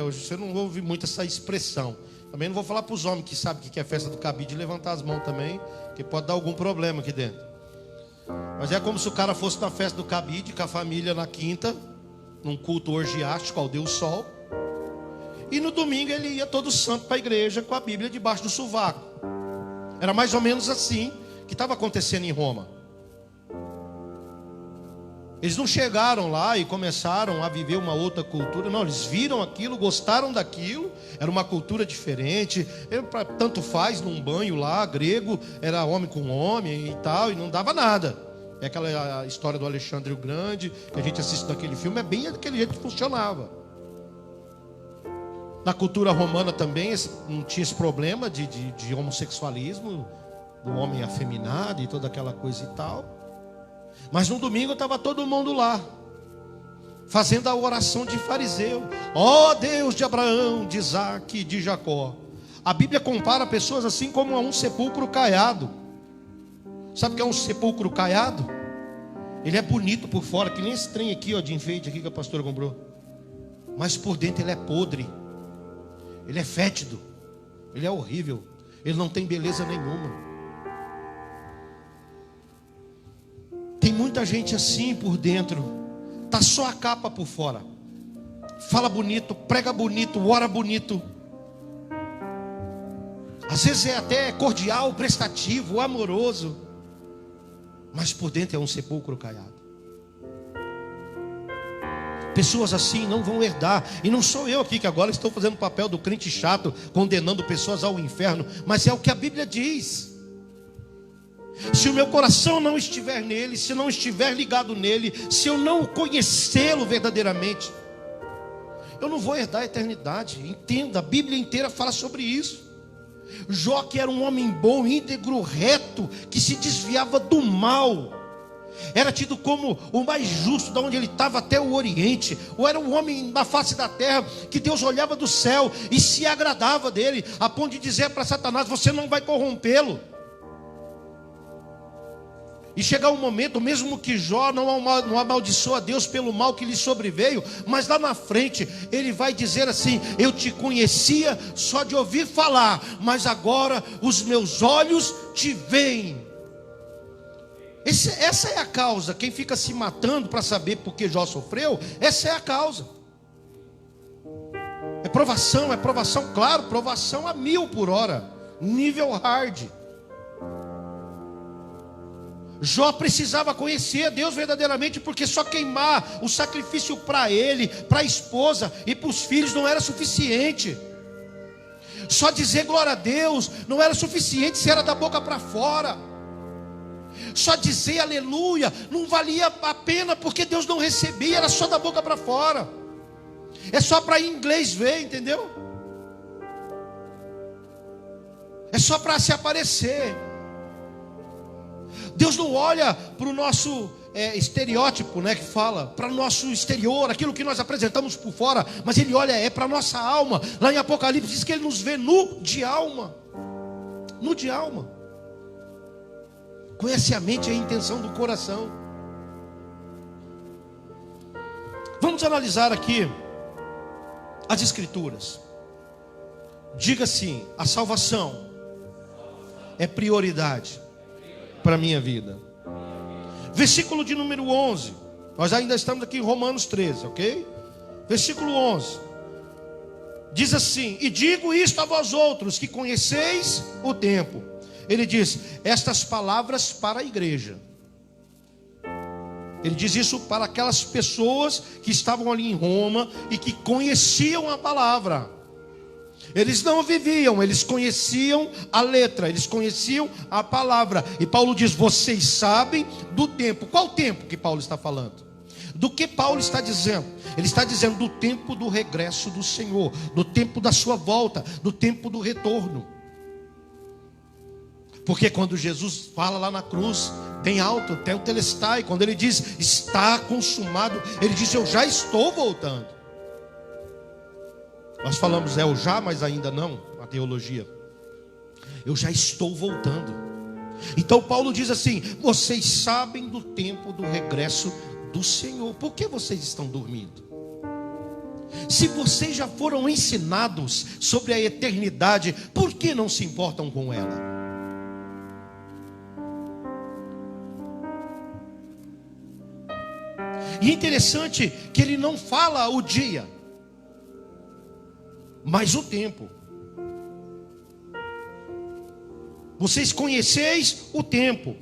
Hoje você não ouve muito essa expressão. Também não vou falar para os homens que sabem o que é festa do cabide levantar as mãos também, que pode dar algum problema aqui dentro. Mas é como se o cara fosse na festa do cabide com a família na quinta, num culto orgiástico ao Deus Sol, e no domingo ele ia todo santo para a igreja com a Bíblia debaixo do sovaco. Era mais ou menos assim que estava acontecendo em Roma. Eles não chegaram lá e começaram a viver uma outra cultura. Não, eles viram aquilo, gostaram daquilo. Era uma cultura diferente. Tanto faz num banho lá, grego, era homem com homem e tal, e não dava nada. É aquela história do Alexandre o Grande, que a gente assiste naquele filme, é bem daquele jeito que funcionava. Na cultura romana também não tinha esse problema de homossexualismo, do homem afeminado e toda aquela coisa e tal. Mas no domingo estava todo mundo lá, fazendo a oração de fariseu. Ó Deus de Abraão, de Isaac e de Jacó. A Bíblia compara pessoas assim como a um sepulcro caiado. Sabe o que é um sepulcro caiado? Ele é bonito por fora, que nem esse trem aqui, ó, de enfeite aqui que a pastora comprou. Mas por dentro ele é podre. Ele é fétido. Ele é horrível. Ele não tem beleza nenhuma. Tem muita gente assim por dentro. Tá só a capa por fora. Fala bonito, prega bonito, ora bonito. Às vezes é até cordial, prestativo, amoroso. Mas por dentro é um sepulcro caiado. Pessoas assim não vão herdar. E não sou eu aqui que agora estou fazendo o papel do crente chato, condenando pessoas ao inferno. Mas é o que a Bíblia diz. Se o meu coração não estiver nele, se não estiver ligado nele, se eu não conhecê-lo verdadeiramente, eu não vou herdar a eternidade. Entenda, a Bíblia inteira fala sobre isso. Jó, que era um homem bom, íntegro, reto, que se desviava do mal, era tido como o mais justo, de onde ele estava até o Oriente. Ou era um homem na face da terra, que Deus olhava do céu e se agradava dele, a ponto de dizer para Satanás: você não vai corrompê-lo. E chegar um momento, mesmo que Jó não amaldiçoa Deus pelo mal que lhe sobreveio, mas lá na frente ele vai dizer assim: eu te conhecia só de ouvir falar, mas agora os meus olhos te veem. Essa é a causa. Quem fica se matando para saber por que Jó sofreu, essa é a causa. É provação, claro, provação a 1000 por hora, nível hard. Jó precisava conhecer Deus verdadeiramente, porque só queimar o sacrifício para ele, para a esposa e para os filhos não era suficiente. Só dizer glória a Deus não era suficiente se era da boca para fora. Só dizer aleluia não valia a pena, porque Deus não recebia, era só da boca para fora. É só para inglês ver, entendeu? É só para se aparecer. Deus não olha para o nosso estereótipo, né, que fala, para o nosso exterior, aquilo que nós apresentamos por fora, mas Ele olha para a nossa alma. Lá em Apocalipse diz que Ele nos vê nu de alma. Nu de alma. Conhece a mente e a intenção do coração. Vamos analisar aqui as Escrituras. Diga assim: a salvação é prioridade para a minha vida. Versículo de número 11. Nós ainda estamos aqui em Romanos 13, ok? Versículo 11. Diz assim: e digo isto a vós outros, que conheceis o tempo. Ele diz estas palavras para a igreja. Ele diz isso para aquelas pessoas que estavam ali em Roma e que conheciam a palavra. Eles não viviam, eles conheciam a letra, eles conheciam a palavra. E Paulo diz: vocês sabem do tempo. Qual tempo que Paulo está falando? Do que Paulo está dizendo? Ele está dizendo do tempo do regresso do Senhor, do tempo da sua volta, do tempo do retorno. Porque quando Jesus fala lá na cruz, bem alto, tem o telestai, quando ele diz está consumado, ele diz: eu já estou voltando. Nós falamos o já, mas ainda não, a teologia. Eu já estou voltando. Então Paulo diz assim: vocês sabem do tempo do regresso do Senhor. Por que vocês estão dormindo? Se vocês já foram ensinados sobre a eternidade, por que não se importam com ela? E é interessante que ele não fala o dia, mas o tempo. Vocês conheceis o tempo.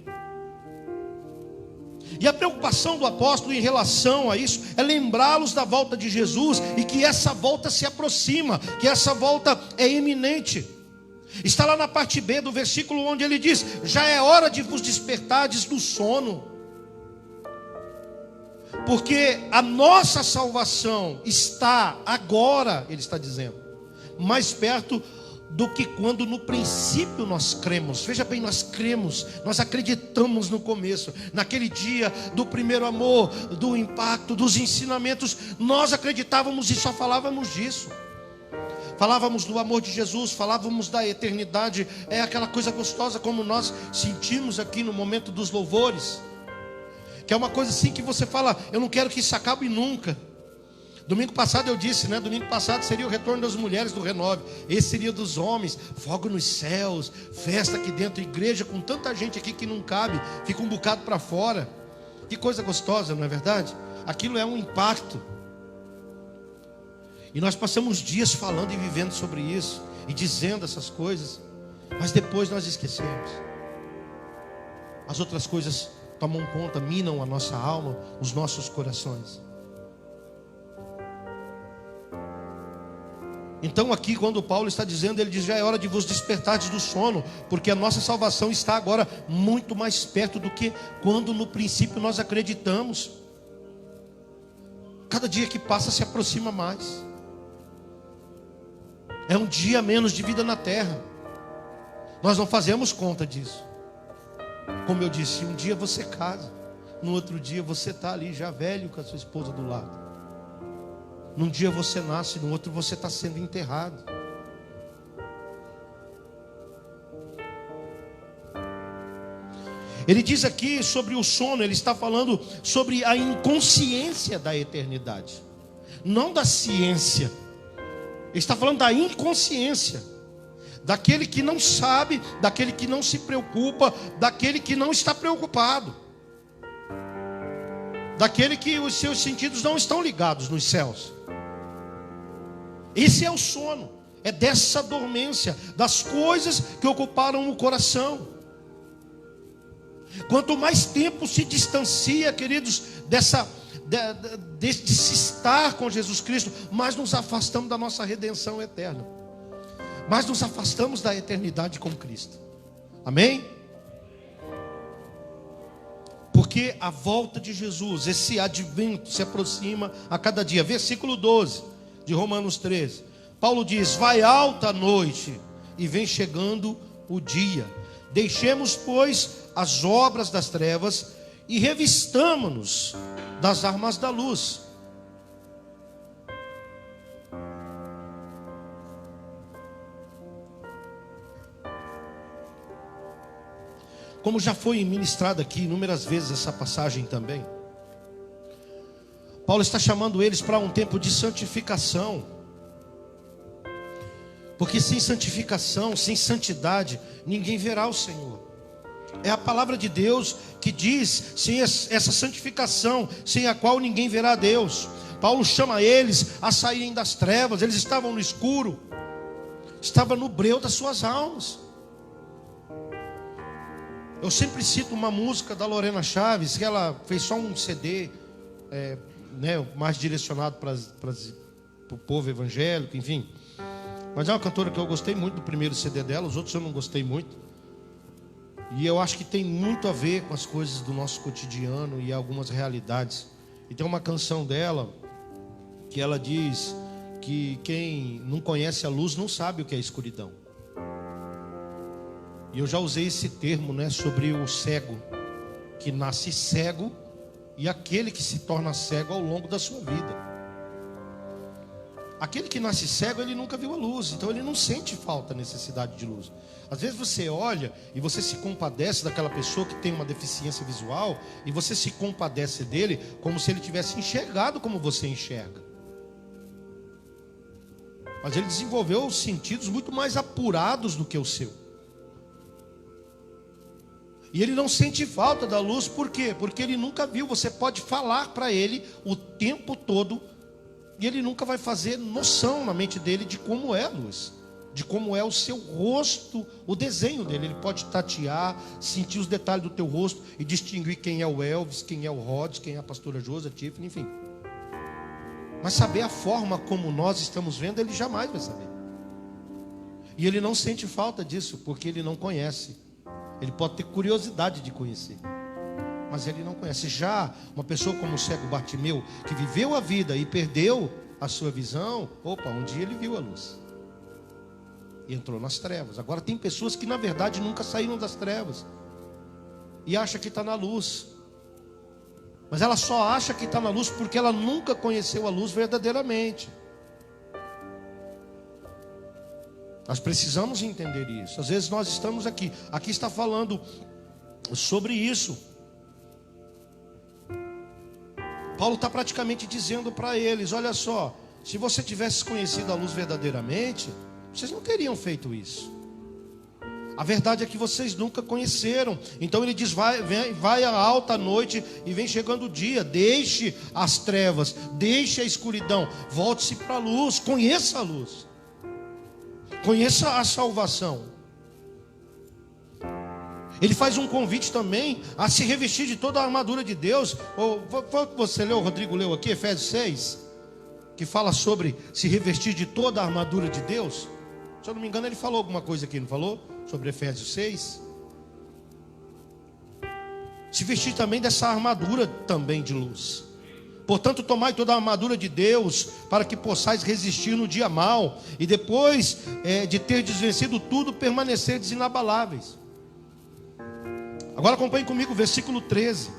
E a preocupação do apóstolo em relação a isso é lembrá-los da volta de Jesus, e que essa volta se aproxima, que essa volta é iminente. Está lá na parte B do versículo onde ele diz: já é hora de vos despertardes do sono. Porque a nossa salvação está agora, ele está dizendo, mais perto do que quando no princípio nós cremos. Veja bem, nós cremos, nós acreditamos no começo, naquele dia do primeiro amor, do impacto, dos ensinamentos, nós acreditávamos e só falávamos disso. Falávamos do amor de Jesus, falávamos da eternidade, é aquela coisa gostosa como nós sentimos aqui no momento dos louvores, que é uma coisa assim que você fala, eu não quero que isso acabe nunca. Domingo passado eu disse, né? Domingo passado seria o retorno das mulheres do Renove. Esse seria dos homens, fogo nos céus, festa aqui dentro, igreja com tanta gente aqui que não cabe, fica um bocado para fora. Que coisa gostosa, não é verdade? Aquilo é um impacto. E nós passamos dias falando e vivendo sobre isso, e dizendo essas coisas, mas depois nós esquecemos. As outras coisas tomam conta, minam a nossa alma, os nossos corações. Então aqui quando Paulo está dizendo, ele diz, já é hora de vos despertardes do sono, porque a nossa salvação está agora muito mais perto do que quando no princípio nós acreditamos. Cada dia que passa se aproxima mais. É um dia menos de vida na terra. Nós não fazemos conta disso. Como eu disse, um dia você casa, no outro dia você está ali já velho com a sua esposa do lado. Num dia você nasce, no outro você está sendo enterrado. Ele diz aqui sobre o sono, ele está falando sobre a inconsciência da eternidade, não da ciência. Ele está falando da inconsciência, daquele que não sabe, daquele que não se preocupa, daquele que não está preocupado, daquele que os seus sentidos não estão ligados nos céus. Esse é o sono, é dessa dormência, das coisas que ocuparam o coração. Quanto mais tempo se distancia, queridos, de se estar com Jesus Cristo, mais nos afastamos da nossa redenção eterna, mais nos afastamos da eternidade com Cristo. Amém? Porque a volta de Jesus, esse advento se aproxima a cada dia. Versículo 12 de Romanos 13, Paulo diz, vai alta a noite e vem chegando o dia. Deixemos, pois, as obras das trevas e revistamo-nos das armas da luz. Como já foi ministrado aqui inúmeras vezes essa passagem também, Paulo está chamando eles para um tempo de santificação. Porque sem santificação, sem santidade, ninguém verá o Senhor. É a palavra de Deus que diz, sem essa santificação, sem a qual ninguém verá a Deus. Paulo chama eles a saírem das trevas, eles estavam no escuro, estavam no breu das suas almas. Eu sempre cito uma música da Lorena Chaves, que ela fez só um CD, mais direcionado para o povo evangélico, enfim. Mas é uma cantora que eu gostei muito do primeiro CD dela, os outros eu não gostei muito. E eu acho que tem muito a ver com as coisas do nosso cotidiano e algumas realidades. E tem uma canção dela que ela diz que quem não conhece a luz não sabe o que é escuridão. E eu já usei esse termo, sobre o cego, que nasce cego, e aquele que se torna cego ao longo da sua vida. Aquele que nasce cego, ele nunca viu a luz, então ele não sente falta, necessidade de luz. Às vezes você olha e você se compadece daquela pessoa que tem uma deficiência visual, e você se compadece dele como se ele tivesse enxergado como você enxerga. Mas ele desenvolveu sentidos muito mais apurados do que o seu. E ele não sente falta da luz, por quê? Porque ele nunca viu. Você pode falar para ele o tempo todo, e ele nunca vai fazer noção na mente dele de como é a luz, de como é o seu rosto, o desenho dele. Ele pode tatear, sentir os detalhes do teu rosto e distinguir quem é o Elvis, quem é o Rhodes, quem é a pastora Josa, Tiffany, enfim. Mas saber a forma como nós estamos vendo, ele jamais vai saber. E ele não sente falta disso, porque ele não conhece. Ele pode ter curiosidade de conhecer. mas ele não conhece. Já uma pessoa como o cego Bartimeu, que viveu a vida e perdeu a sua visão, um dia ele viu a luz e entrou nas trevas. Agora tem pessoas que na verdade nunca saíram das trevas e acha que está na luz, mas ela só acha que está na luz porque ela nunca conheceu a luz verdadeiramente. Nós precisamos entender isso. Às vezes nós estamos aqui está falando sobre isso. Paulo está praticamente dizendo para eles: olha só, se você tivesse conhecido a luz verdadeiramente, vocês não teriam feito isso. A verdade é que vocês nunca conheceram. Então ele diz: vai à alta noite e vem chegando o dia. Deixe as trevas, deixe a escuridão, volte-se para a luz, conheça a luz, conheça a salvação. Ele faz um convite também a se revestir de toda a armadura de Deus. Foi o que você leu, o Rodrigo leu aqui, Efésios 6, que fala sobre se revestir de toda a armadura de Deus. Se eu não me engano, ele falou alguma coisa aqui, não falou? Sobre Efésios 6. Se vestir também dessa armadura também de luz. Portanto, tomai toda a armadura de Deus, para que possais resistir no dia mau, e depois de ter desvencido tudo, permanecerdes inabaláveis. Agora acompanhe comigo o versículo 13.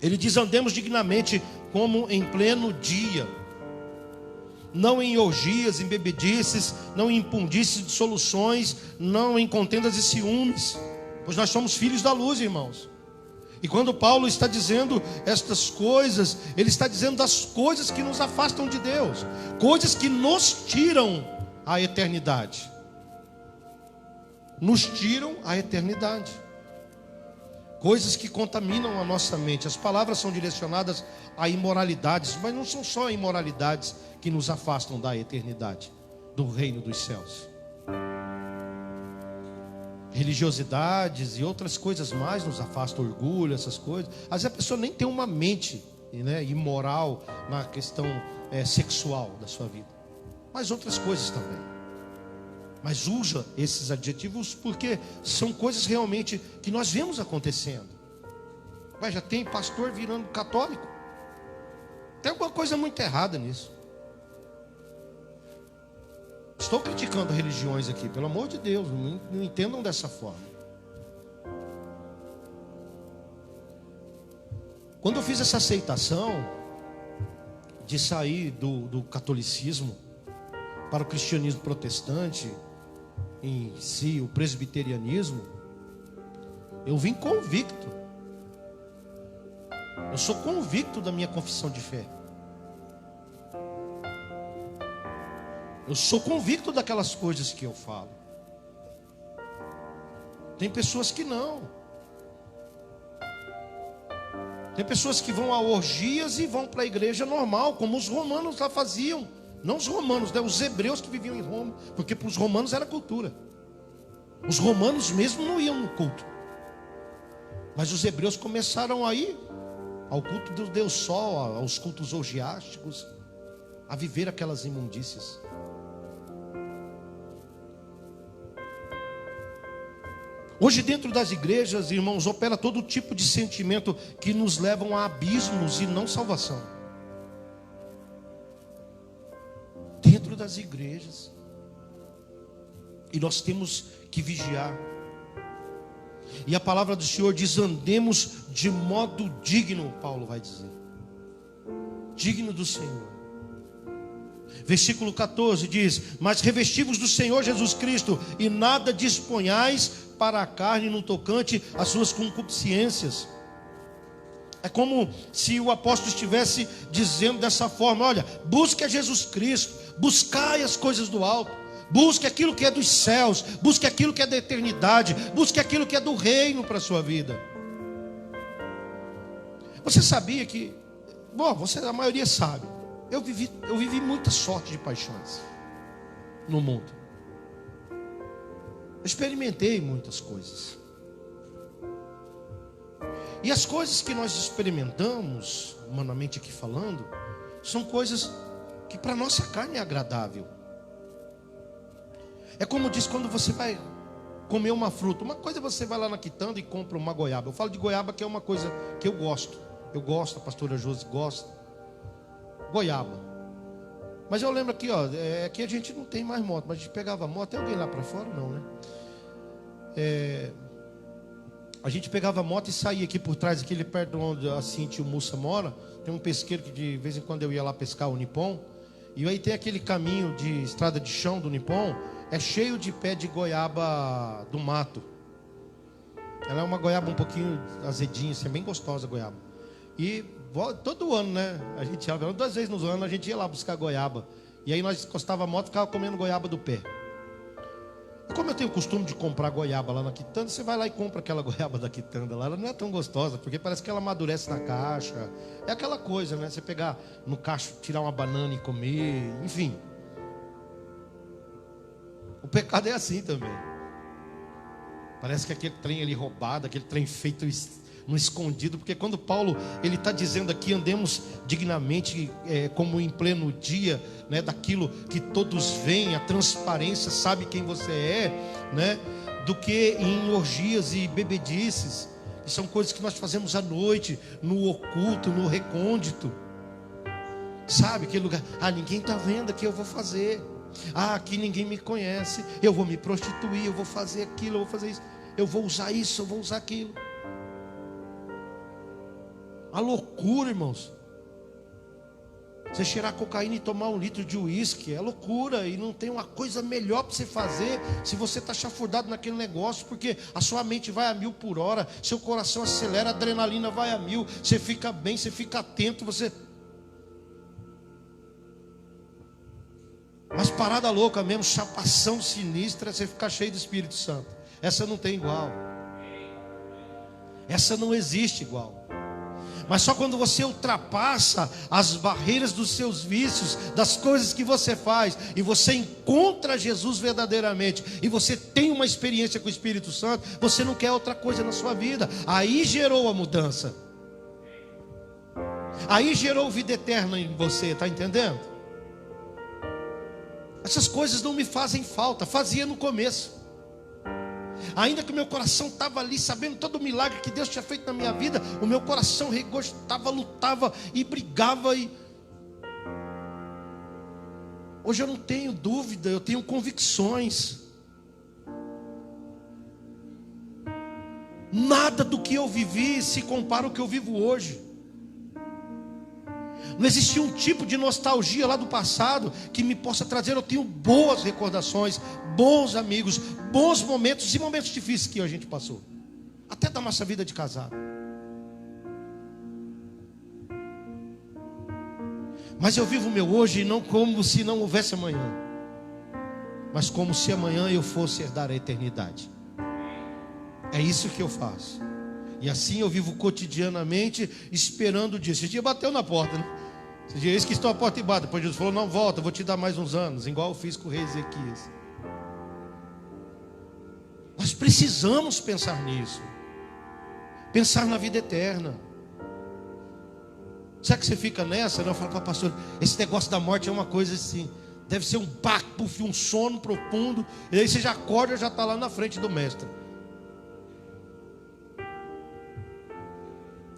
Ele diz: andemos dignamente como em pleno dia, não em orgias, em bebedices, não em imundícies de dissoluções, não em contendas e ciúmes, pois nós somos filhos da luz, irmãos. E quando Paulo está dizendo estas coisas, ele está dizendo das coisas que nos afastam de Deus, coisas que nos tiram a eternidade. Nos tiram a eternidade. Coisas que contaminam a nossa mente. As palavras são direcionadas a imoralidades, mas não são só imoralidades que nos afastam da eternidade, do reino dos céus. Religiosidades e outras coisas mais nos afastam, orgulho, essas coisas. Às vezes a pessoa nem tem uma mente, imoral na questão sexual da sua vida, mas outras coisas também. Mas usa esses adjetivos porque são coisas realmente que nós vemos acontecendo. Mas já tem pastor virando católico. Tem alguma coisa muito errada nisso. Estou criticando religiões aqui, pelo amor de Deus, não entendam dessa forma. Quando eu fiz essa aceitação de sair do catolicismo para o cristianismo protestante, em si, o presbiterianismo, eu vim convicto. Eu sou convicto da minha confissão de fé. Eu sou convicto daquelas coisas que eu falo. Tem pessoas que não. Tem pessoas que vão a orgias e vão para a igreja normal, como os romanos lá faziam. Não os romanos, os hebreus que viviam em Roma, porque para os romanos era cultura. Os romanos mesmo não iam no culto, mas os hebreus começaram a ir ao culto do Deus Sol, aos cultos orgiásticos, a viver aquelas imundícias. Hoje dentro das igrejas, irmãos, opera todo tipo de sentimento que nos levam a abismos e não salvação. Dentro das igrejas. E nós temos que vigiar. E a palavra do Senhor diz: andemos de modo digno, Paulo vai dizer. Digno do Senhor. Versículo 14 diz: mas revestivos do Senhor Jesus Cristo, e nada disponhais para a carne no tocante às suas concupiscências. É como se o apóstolo estivesse dizendo dessa forma: olha, busque a Jesus Cristo, buscai as coisas do alto, busque aquilo que é dos céus, busque aquilo que é da eternidade, busque aquilo que é do reino para a sua vida. Você sabia que, a maioria sabe, eu vivi muita sorte de paixões no mundo. Eu experimentei muitas coisas. E as coisas que nós experimentamos, humanamente aqui falando, são coisas que para a nossa carne é agradável. É como diz, quando você vai comer uma fruta. Uma coisa é você vai lá na quitanda e compra uma goiaba. Eu falo de goiaba que é uma coisa que eu gosto. Eu gosto, a pastora Josi gosta. Goiaba. Mas eu lembro aqui, ó, aqui a gente não tem mais moto, mas a gente pegava moto. Tem alguém lá para fora? Não, né? A gente pegava a moto e saía aqui por trás, aqui perto de onde a Cintia e o Mussa mora. Tem um pesqueiro que de vez em quando eu ia lá pescar o Nippon. E aí tem aquele caminho de estrada de chão do Nippon. É cheio de pé de goiaba do mato. Ela é uma goiaba um pouquinho azedinha, assim, é bem gostosa a goiaba. E todo ano, né? A gente ia, 2 vezes no ano a gente ia lá buscar goiaba. E aí nós encostava a moto e ficava comendo goiaba do pé. E como eu tenho o costume de comprar goiaba lá na quitanda, você vai lá e compra aquela goiaba da quitanda lá. Ela não é tão gostosa, porque parece que ela amadurece na caixa. É aquela coisa, né? Você pegar no cacho, tirar uma banana e comer, enfim. O pecado é assim também. Parece que aquele trem ali roubado, aquele trem feito no escondido, porque quando Paulo ele está dizendo aqui, andemos dignamente, como em pleno dia, né, daquilo que todos veem, a transparência, sabe quem você é, né, do que em orgias e bebedices, que são coisas que nós fazemos à noite, no oculto, no recôndito, sabe, aquele lugar, ninguém está vendo aqui, eu vou fazer, aqui ninguém me conhece, eu vou me prostituir, eu vou fazer aquilo, eu vou fazer isso, eu vou usar isso, eu vou usar aquilo. A loucura, irmãos. Você cheirar cocaína e tomar 1 litro de uísque é loucura. E não tem uma coisa melhor para você fazer se você está chafurdado naquele negócio, porque a sua mente vai a 1000 por hora, seu coração acelera, a adrenalina vai a 1000, você fica bem, você fica atento, você... Mas parada louca mesmo, chapação sinistra, você ficar cheio do Espírito Santo. Essa não tem igual. Essa não existe igual. Mas só quando você ultrapassa as barreiras dos seus vícios, das coisas que você faz, e você encontra Jesus verdadeiramente, e você tem uma experiência com o Espírito Santo, você não quer outra coisa na sua vida. Aí gerou a mudança. Aí gerou vida eterna em você, está entendendo? Essas coisas não me fazem falta, fazia no começo. Ainda que o meu coração estava ali, sabendo todo o milagre que Deus tinha feito na minha vida, o meu coração regostava, lutava e brigava. Hoje eu não tenho dúvida, eu tenho convicções. Nada do que eu vivi se compara ao que eu vivo hoje. Não existia um tipo de nostalgia lá do passado que me possa trazer. Eu tenho boas recordações, bons amigos, bons momentos e momentos difíceis que a gente passou, até da nossa vida de casado. Mas eu vivo o meu hoje não como se não houvesse amanhã, mas como se amanhã eu fosse herdar a eternidade. É isso que eu faço. E assim eu vivo cotidianamente esperando o dia. Esse dia bateu na porta, né? Esse dia, eis que estou à porta e bato. Depois Jesus falou, não, volta, eu vou te dar mais uns anos, igual eu fiz com o rei Ezequias. Nós precisamos pensar nisso. Pensar na vida eterna. Será que você fica nessa? Eu falo para o pastor, esse negócio da morte é uma coisa assim, deve ser um pacto, um sono profundo. E aí você já acorda, já está lá na frente do mestre.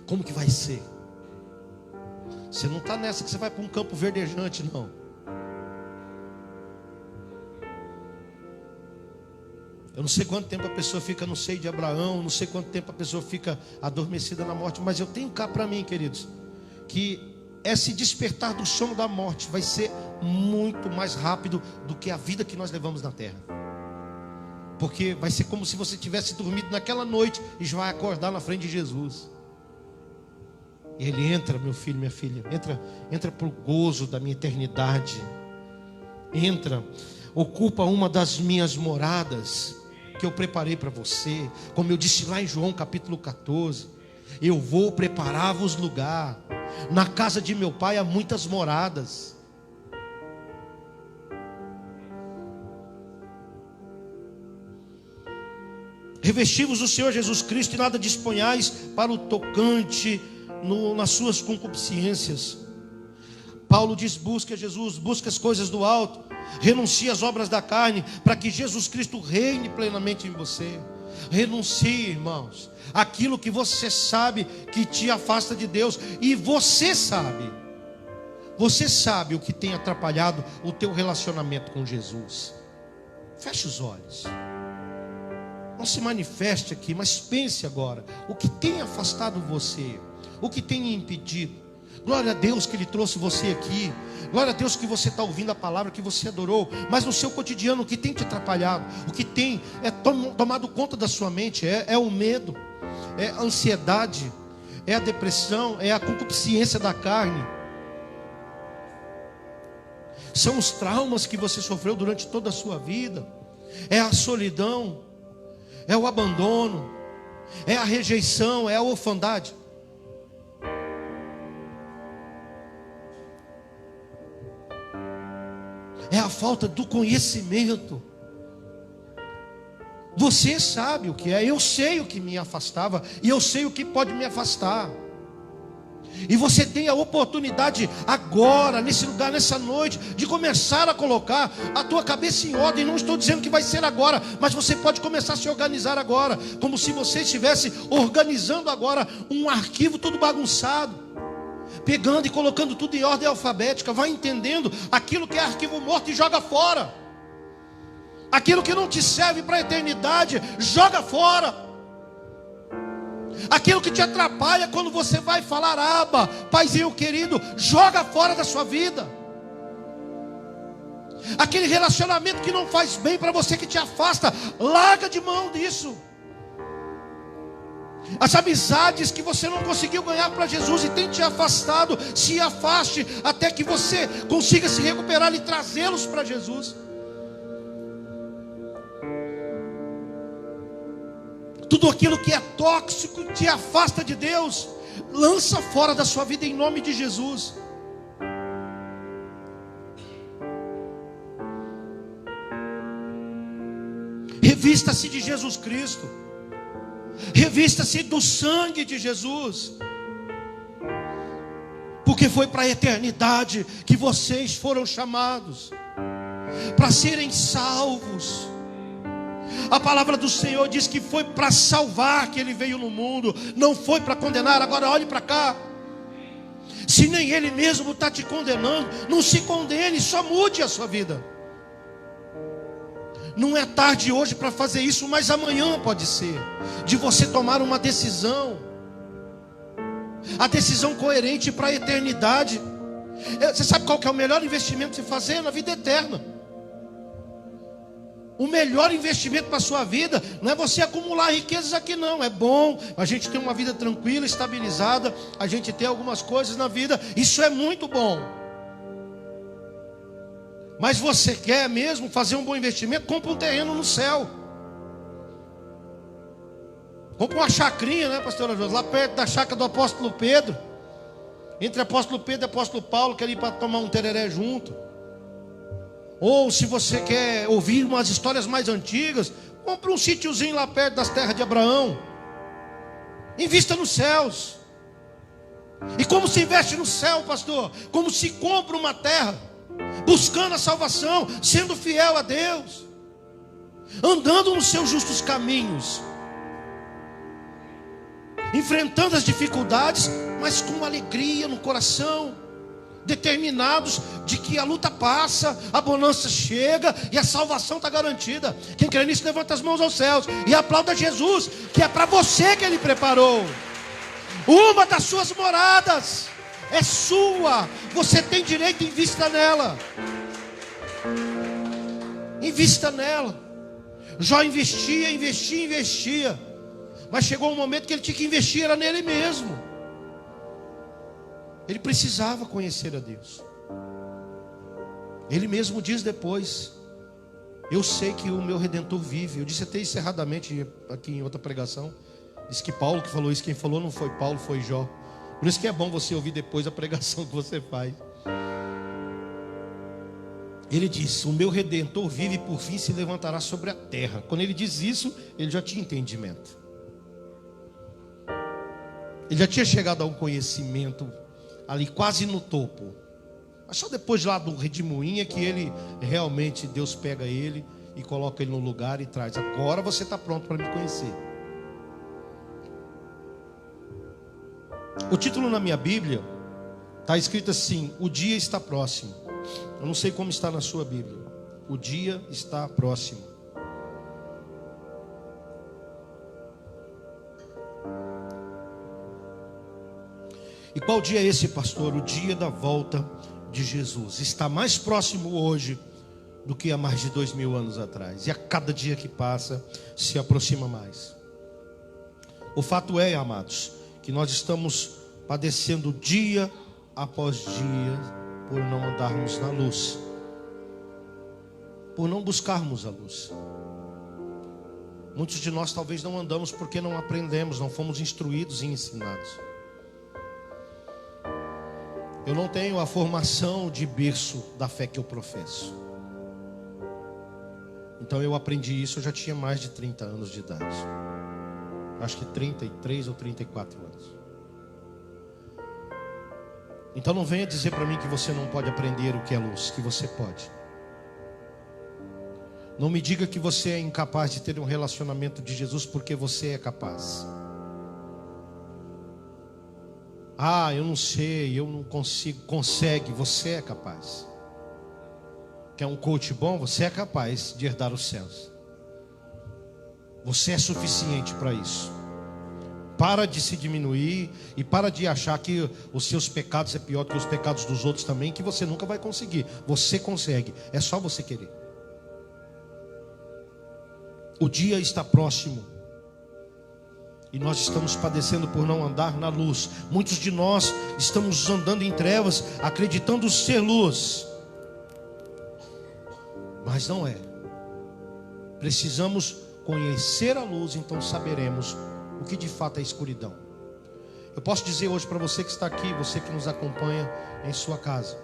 Como que vai ser? Você não está nessa que você vai para um campo verdejante, não. Eu não sei quanto tempo a pessoa fica no seio de Abraão, não sei quanto tempo a pessoa fica adormecida na morte, mas eu tenho cá para mim, queridos, que esse despertar do sono da morte vai ser muito mais rápido do que a vida que nós levamos na terra. Porque vai ser como se você tivesse dormido naquela noite e já vai acordar na frente de Jesus. E ele entra, meu filho, minha filha, entra para o gozo da minha eternidade. Entra, ocupa uma das minhas moradas que eu preparei para você. Como eu disse lá em João capítulo 14, eu vou preparar-vos lugar. Na casa de meu pai há muitas moradas. Revesti-vos do Senhor Jesus Cristo e nada disponhais para o tocante nas suas concupiscências. Paulo diz: busca Jesus, busca as coisas do alto, renuncie às obras da carne, para que Jesus Cristo reine plenamente em você. Renuncie, irmãos, aquilo que você sabe que te afasta de Deus. E você sabe o que tem atrapalhado o teu relacionamento com Jesus. Feche os olhos, não se manifeste aqui, mas pense agora, o que tem afastado você, o que tem impedido. Glória a Deus que Ele trouxe você aqui. Glória a Deus que você está ouvindo a palavra, que você adorou. Mas no seu cotidiano, o que tem te atrapalhado, o que tem tomado conta da sua mente, é o medo, é a ansiedade, é a depressão, é a concupiscência da carne. São os traumas que você sofreu durante toda a sua vida. É a solidão, é o abandono, é a rejeição, é a orfandade. É a falta do conhecimento. Você sabe o que é. Eu sei o que me afastava, e eu sei o que pode me afastar. E você tem a oportunidade agora, nesse lugar, nessa noite, de começar a colocar a tua cabeça em ordem. Não estou dizendo que vai ser agora, mas você pode começar a se organizar agora, como se você estivesse organizando agora um arquivo todo bagunçado, pegando e colocando tudo em ordem alfabética. Vai entendendo aquilo que é arquivo morto e joga fora. Aquilo que não te serve para a eternidade, joga fora. Aquilo que te atrapalha quando você vai falar Abba, Paizinho querido, joga fora da sua vida. Aquele relacionamento que não faz bem para você, que te afasta, larga de mão disso. As amizades que você não conseguiu ganhar para Jesus e tem te afastado, se afaste até que você consiga se recuperar e trazê-los para Jesus. Tudo aquilo que é tóxico, te afasta de Deus, lança fora da sua vida em nome de Jesus. Revista-se de Jesus Cristo. Revista-se do sangue de Jesus. Porque foi para a eternidade que vocês foram chamados, para serem salvos. A palavra do Senhor diz que foi para salvar que Ele veio no mundo, não foi para condenar. Agora olhe para cá. Se nem Ele mesmo está te condenando, não se condene, só mude a sua vida. Não é tarde hoje para fazer isso, mas amanhã pode ser, de você tomar uma decisão, a decisão coerente para a eternidade. Você sabe qual que é o melhor investimento de se fazer? Na vida eterna. O melhor investimento para a sua vida não é você acumular riquezas aqui não. É bom a gente ter uma vida tranquila, estabilizada, a gente ter algumas coisas na vida, isso é muito bom. Mas você quer mesmo fazer um bom investimento? Compra um terreno no céu. Compra uma chacrinha, né, pastora José? Lá perto da chácara do apóstolo Pedro. Entre apóstolo Pedro e apóstolo Paulo, que é ali para tomar um tereré junto. Ou se você quer ouvir umas histórias mais antigas, compre um sítiozinho lá perto das terras de Abraão. Invista nos céus. E como se investe no céu, pastor? Como se compra uma terra, buscando a salvação, sendo fiel a Deus, andando nos seus justos caminhos, enfrentando as dificuldades, mas com alegria no coração, determinados de que a luta passa, a bonança chega e a salvação está garantida. Quem crê nisso, levanta as mãos aos céus e aplauda Jesus, que é para você que Ele preparou. Uma das suas moradas é sua, você tem direito, invista nela. Invista nela. Jó investia, mas chegou um momento que ele tinha que investir, era nele mesmo. Ele precisava conhecer a Deus. Ele mesmo diz depois: eu sei que o meu Redentor vive. Eu disse até encerradamente aqui em outra pregação. Disse que Paulo que falou isso. Quem falou não foi Paulo, foi Jó. Por isso que é bom você ouvir depois a pregação que você faz. Ele disse: o meu Redentor vive e por fim se levantará sobre a terra. Quando ele diz isso, ele já tinha entendimento. Ele já tinha chegado a um conhecimento ali quase no topo. Mas só depois lá do redemoinho é que ele realmente, Deus pega ele e coloca ele no lugar e traz. Agora você está pronto para me conhecer. O título na minha Bíblia está escrito assim: o dia está próximo. Eu não sei como está na sua Bíblia. O dia está próximo. E qual dia é esse, pastor? O dia da volta de Jesus. Está mais próximo hoje do que há mais de 2000 anos atrás. E a cada dia que passa, se aproxima mais. O fato é, amados, que nós estamos padecendo dia após dia por não andarmos na luz, por não buscarmos a luz. Muitos de nós talvez não andamos porque não aprendemos, não fomos instruídos e ensinados. Eu não tenho a formação de berço da fé que eu professo. Então eu aprendi isso, eu já tinha mais de 30 anos de idade. Acho que 33 ou 34 anos. Então não venha dizer para mim que você não pode aprender o que é luz, que você pode. Não me diga que você é incapaz de ter um relacionamento de Jesus porque você é capaz. Ah, eu não sei, eu não consigo. Consegue, você é capaz. Quer um coach bom? Você é capaz de herdar os céus. Você é suficiente para isso. Para de se diminuir e para de achar que os seus pecados é pior que os pecados dos outros também, que você nunca vai conseguir. Você consegue, é só você querer. O dia está próximo e nós estamos padecendo por não andar na luz. Muitos de nós estamos andando em trevas, acreditando ser luz, mas não é. Precisamos conhecer a luz, então saberemos o que de fato é escuridão. Eu posso dizer hoje para você que está aqui, você que nos acompanha em sua casa,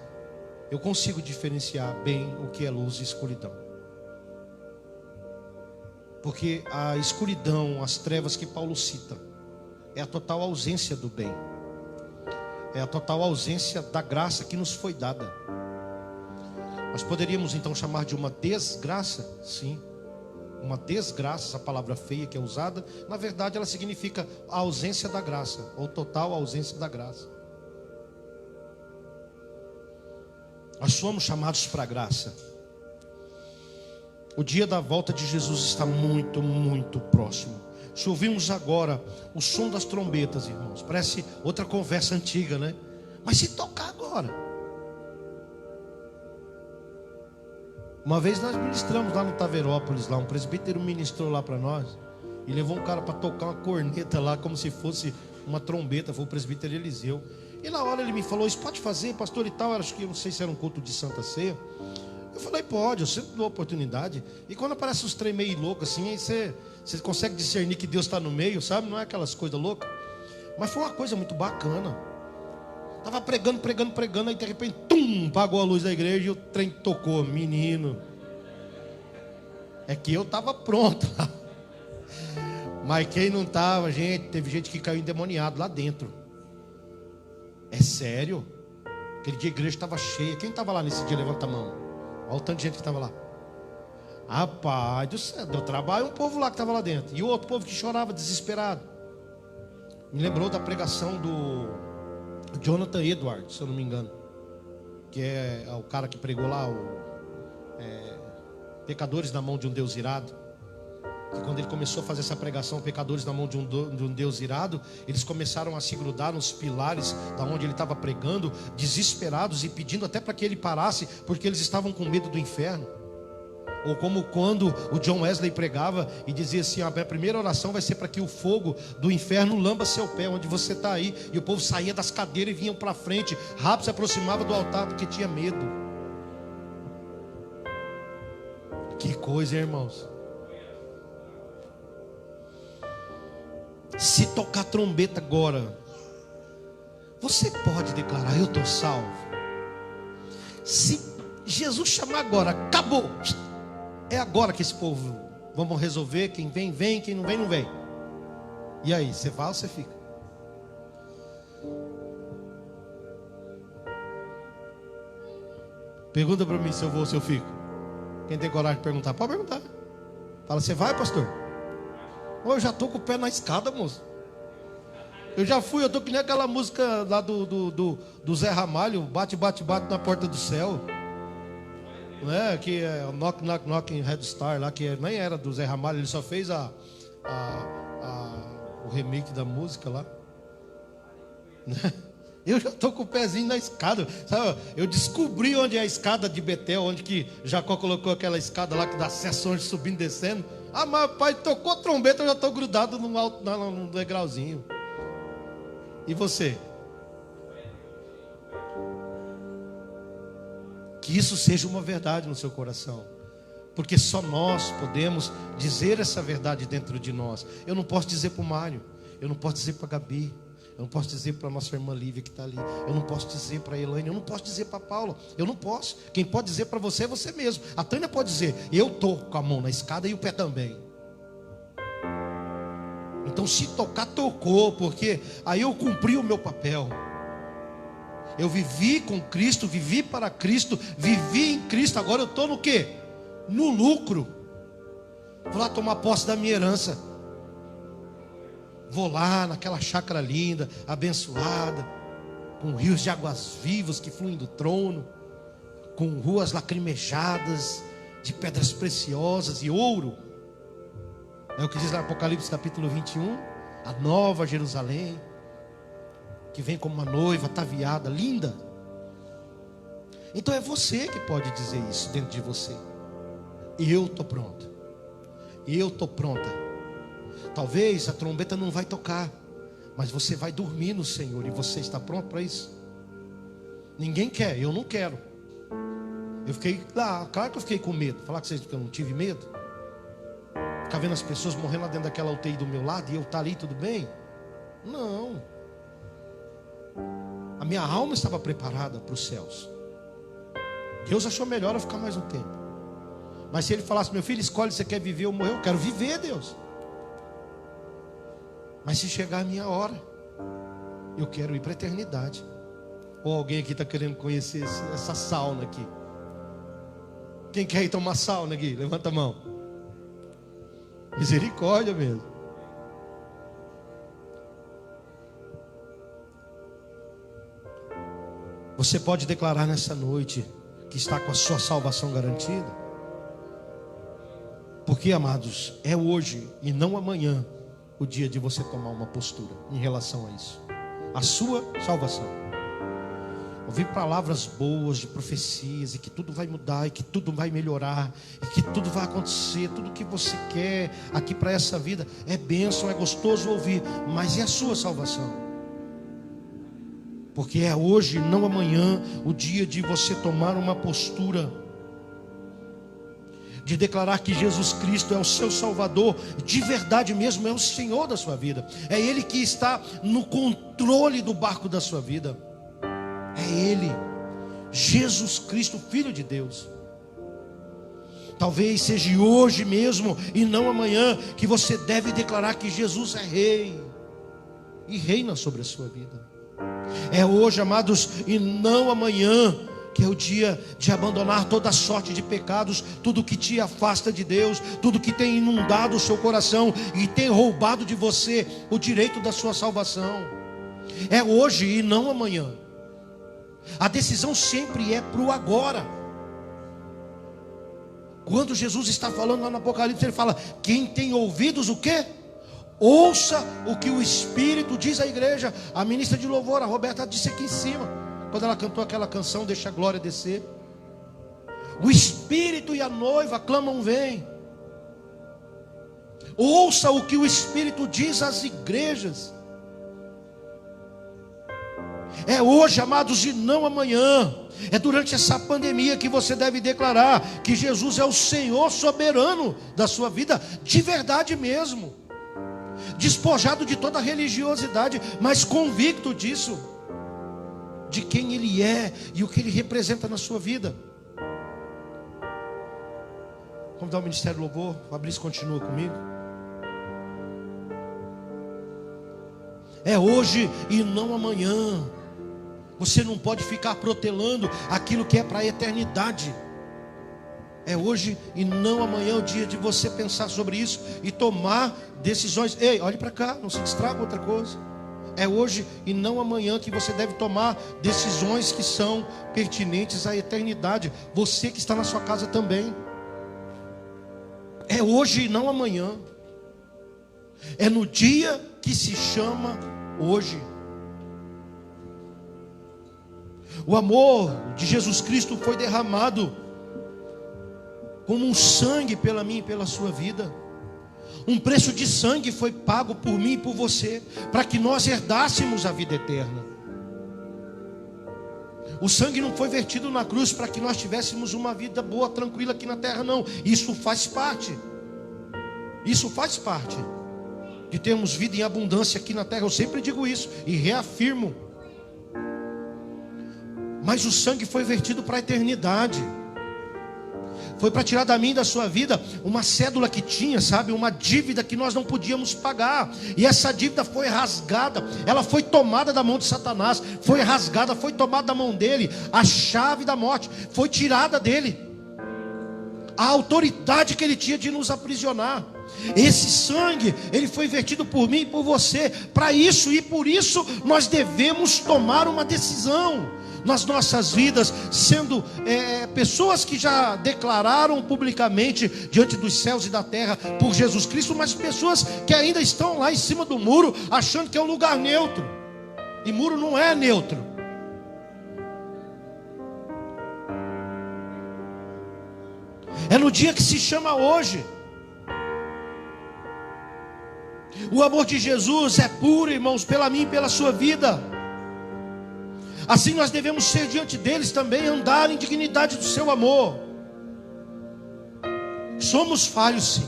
eu consigo diferenciar bem o que é luz e escuridão. Porque a escuridão, as trevas que Paulo cita, é a total ausência do bem, é a total ausência da graça que nos foi dada. Nós poderíamos então chamar de uma desgraça, sim. Uma desgraça, essa palavra feia que é usada, na verdade ela significa a ausência da graça, ou total ausência da graça. Nós somos chamados para a graça. O dia da volta de Jesus está muito, muito próximo. Se ouvirmos agora o som das trombetas, irmãos, parece outra conversa antiga, né? Mas se tocar agora. Uma vez nós ministramos lá no Taverópolis, lá um presbítero ministrou lá para nós e levou um cara para tocar uma corneta lá como se fosse uma trombeta. Foi o presbítero Eliseu. E na hora ele me falou: isso pode fazer, pastor e tal? Acho que eu não sei se era um culto de Santa Ceia. Eu falei: pode, eu sempre dou oportunidade. E quando aparece uns trem meio loucos assim, aí você consegue discernir que Deus está no meio, sabe? Não é aquelas coisas loucas. Mas foi uma coisa muito bacana. Estava pregando, aí de repente, apagou a luz da igreja e o trem tocou. Menino, é que eu estava pronto. Mas quem não estava, gente, teve gente que caiu endemoniado lá dentro. É sério? Aquele dia a igreja estava cheia. Quem estava lá nesse dia? Levanta a mão. Olha o tanto de gente que estava lá. Rapaz do céu, deu trabalho um povo lá que estava lá dentro. E o outro povo que chorava desesperado. Me lembrou da pregação do Jonathan Edwards, se eu não me engano, que é o cara que pregou lá Pecadores na mão de um Deus irado. E quando ele começou a fazer essa pregação, Pecadores na mão de um Deus irado, eles começaram a se grudar nos pilares da onde ele estava pregando, desesperados e pedindo até para que ele parasse, porque eles estavam com medo do inferno. Ou como quando o John Wesley pregava e dizia assim: a primeira oração vai ser para que o fogo do inferno lamba seu pé, onde você está aí. E o povo saía das cadeiras e vinham para frente, rápido se aproximava do altar porque tinha medo. Que coisa, irmãos. Se tocar trombeta agora, você pode declarar: eu estou salvo. Se Jesus chamar agora, acabou. É agora que esse povo vamos resolver. Quem vem, vem. Quem não vem, não vem. E aí, você vai ou você fica? Pergunta para mim se eu vou ou se eu fico. Quem tem coragem de perguntar, pode perguntar. Fala, você vai, pastor? Eu já estou com o pé na escada, moço. Eu já fui, eu estou que nem aquela música lá do Zé Ramalho, bate, bate, bate na porta do céu. Não é? Que é o Knock, Knock, Knock em Red Star, lá, que nem era do Zé Ramalho, ele só fez o remake da música lá. Eu já estou com o pezinho na escada, sabe? Eu descobri onde é a escada de Betel, onde que Jacó colocou aquela escada lá que dá acesso, onde subindo e descendo. Ah, mas pai, tocou trombeta, eu já estou grudado no degrauzinho. E você? Que isso seja uma verdade no seu coração, porque só nós podemos dizer essa verdade dentro de nós. Eu não posso dizer para o Mário, eu não posso dizer para a Gabi, eu não posso dizer para a nossa irmã Lívia que está ali, eu não posso dizer para a Elaine, eu não posso dizer para a Paula, eu não posso. Quem pode dizer para você é você mesmo. A Tânia pode dizer, eu estou com a mão na escada e o pé também. Então se tocar, tocou, porque aí eu cumpri o meu papel. Eu vivi com Cristo, vivi para Cristo, vivi em Cristo. Agora eu estou no quê? No lucro. Vou lá tomar posse da minha herança. Vou lá naquela chácara linda, abençoada, com rios de águas vivas que fluem do trono, com ruas lacrimejadas de pedras preciosas e ouro. É o que diz lá no Apocalipse capítulo 21. A nova Jerusalém, que vem como uma noiva ataviada, linda. Então é você que pode dizer isso dentro de você. Eu estou pronto. Eu estou pronta. Talvez a trombeta não vai tocar, mas você vai dormir no Senhor. E você está pronto para isso? Ninguém quer, eu não quero. Eu fiquei, claro que eu fiquei com medo. Falar com vocês que eu não tive medo. Ficar vendo as pessoas morrendo lá dentro daquela UTI do meu lado e eu estar ali, tudo bem? Não. A minha alma estava preparada para os céus. Deus achou melhor eu ficar mais um tempo. Mas se Ele falasse, meu filho, escolhe se você quer viver ou morrer, eu quero viver, Deus. Mas se chegar a minha hora, eu quero ir para a eternidade. Ou alguém aqui está querendo conhecer essa sauna aqui? Quem quer ir tomar sauna aqui? Levanta a mão. Misericórdia mesmo. Você pode declarar nessa noite que está com a sua salvação garantida? Porque, amados, é hoje e não amanhã o dia de você tomar uma postura em relação a isso. A sua salvação. Ouvir palavras boas de profecias, e que tudo vai mudar, e que tudo vai melhorar, e que tudo vai acontecer, tudo que você quer aqui para essa vida é bênção, é gostoso ouvir, mas e a sua salvação? Porque é hoje, não amanhã, o dia de você tomar uma postura de declarar que Jesus Cristo é o seu Salvador, de verdade mesmo, é o Senhor da sua vida. É Ele que está no controle do barco da sua vida. É Ele, Jesus Cristo, Filho de Deus. Talvez seja hoje mesmo e não amanhã que você deve declarar que Jesus é Rei e reina sobre a sua vida. É hoje, amados, e não amanhã, que é o dia de abandonar toda sorte de pecados, tudo que te afasta de Deus, tudo que tem inundado o seu coração e tem roubado de você o direito da sua salvação. É hoje e não amanhã. A decisão sempre é para o agora. Quando Jesus está falando lá no Apocalipse, Ele fala, quem tem ouvidos o quê? Ouça o que o Espírito diz à igreja. A ministra de louvor, a Roberta, disse aqui em cima, quando ela cantou aquela canção, Deixa a Glória Descer. O Espírito e a noiva clamam, vem. Ouça o que o Espírito diz às igrejas. É hoje, amados, e não amanhã. É durante essa pandemia que você deve declarar que Jesus é o Senhor soberano da sua vida, de verdade mesmo, despojado de toda religiosidade, mas convicto disso, de quem Ele é e o que Ele representa na sua vida. Vamos dar o Ministério do Louvor. O Fabrício continua comigo. É hoje e não amanhã Você não pode ficar protelando aquilo que é para a eternidade. É hoje e não amanhã o dia de você pensar sobre isso e tomar decisões. Ei, olhe para cá, não se distraia com outra coisa. É hoje e não amanhã que você deve tomar decisões que são pertinentes à eternidade. Você que está na sua casa também. É hoje e não amanhã. É no dia que se chama hoje. O amor de Jesus Cristo foi derramado como um sangue pela minha e pela sua vida. Um preço de sangue foi pago por mim e por você, para que nós herdássemos a vida eterna. O sangue não foi vertido na cruz para que nós tivéssemos uma vida boa, tranquila aqui na terra, não. Isso faz parte. Isso faz parte de termos vida em abundância aqui na terra. Eu sempre digo isso e reafirmo. Mas o sangue foi vertido para a eternidade. Foi para tirar da minha e da sua vida uma cédula que tinha, sabe? Uma dívida que nós não podíamos pagar. E essa dívida foi rasgada. Ela foi tomada da mão de Satanás. Foi rasgada, foi tomada da mão dele. A chave da morte foi tirada dele. A autoridade que ele tinha de nos aprisionar. Esse sangue, ele foi vertido por mim e por você. Para isso e por isso nós devemos tomar uma decisão nas nossas vidas, sendo pessoas que já declararam publicamente diante dos céus e da terra por Jesus Cristo, mas pessoas que ainda estão lá em cima do muro, achando que é um lugar neutro. E muro não é neutro. É no dia que se chama hoje. O amor de Jesus é puro, irmãos, pela minha e pela sua vida. Assim nós devemos ser diante deles também, andar em dignidade do seu amor. Somos falhos, sim.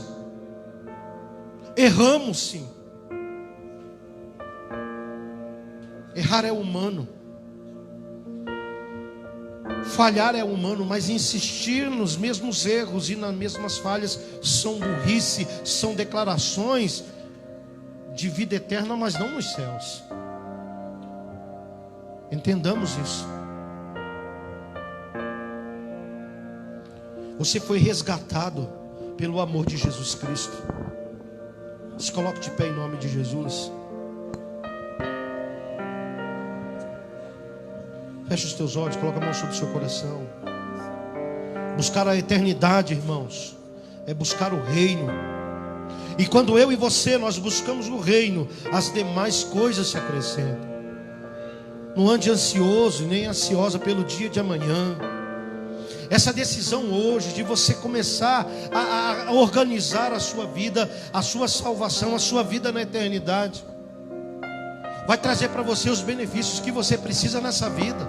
Erramos, sim. Errar é humano. Falhar é humano, mas insistir nos mesmos erros e nas mesmas falhas são burrice, são declarações de vida eterna, mas não nos céus. Entendamos isso. Você foi resgatado pelo amor de Jesus Cristo. Se coloque de pé em nome de Jesus. Feche os teus olhos, coloca a mão sobre o seu coração. Buscar a eternidade, irmãos, é buscar o reino. E quando eu e você, nós buscamos o reino, as demais coisas se acrescentam. Não ande ansioso nem ansiosa pelo dia de amanhã. Essa decisão hoje de você começar a organizar a sua vida, a sua salvação, a sua vida na eternidade, vai trazer para você os benefícios que você precisa nessa vida.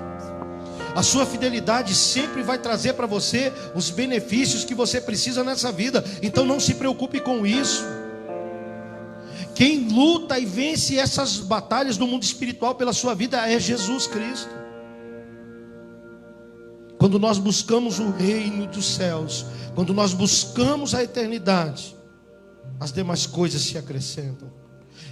A sua fidelidade sempre vai trazer para você os benefícios que você precisa nessa vida. Então não se preocupe com isso. Quem luta e vence essas batalhas do mundo espiritual pela sua vida é Jesus Cristo. Quando nós buscamos o reino dos céus, quando nós buscamos a eternidade, as demais coisas se acrescentam.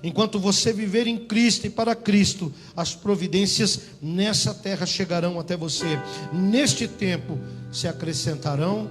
Enquanto você viver em Cristo e para Cristo, as providências nessa terra chegarão até você. Neste tempo se acrescentarão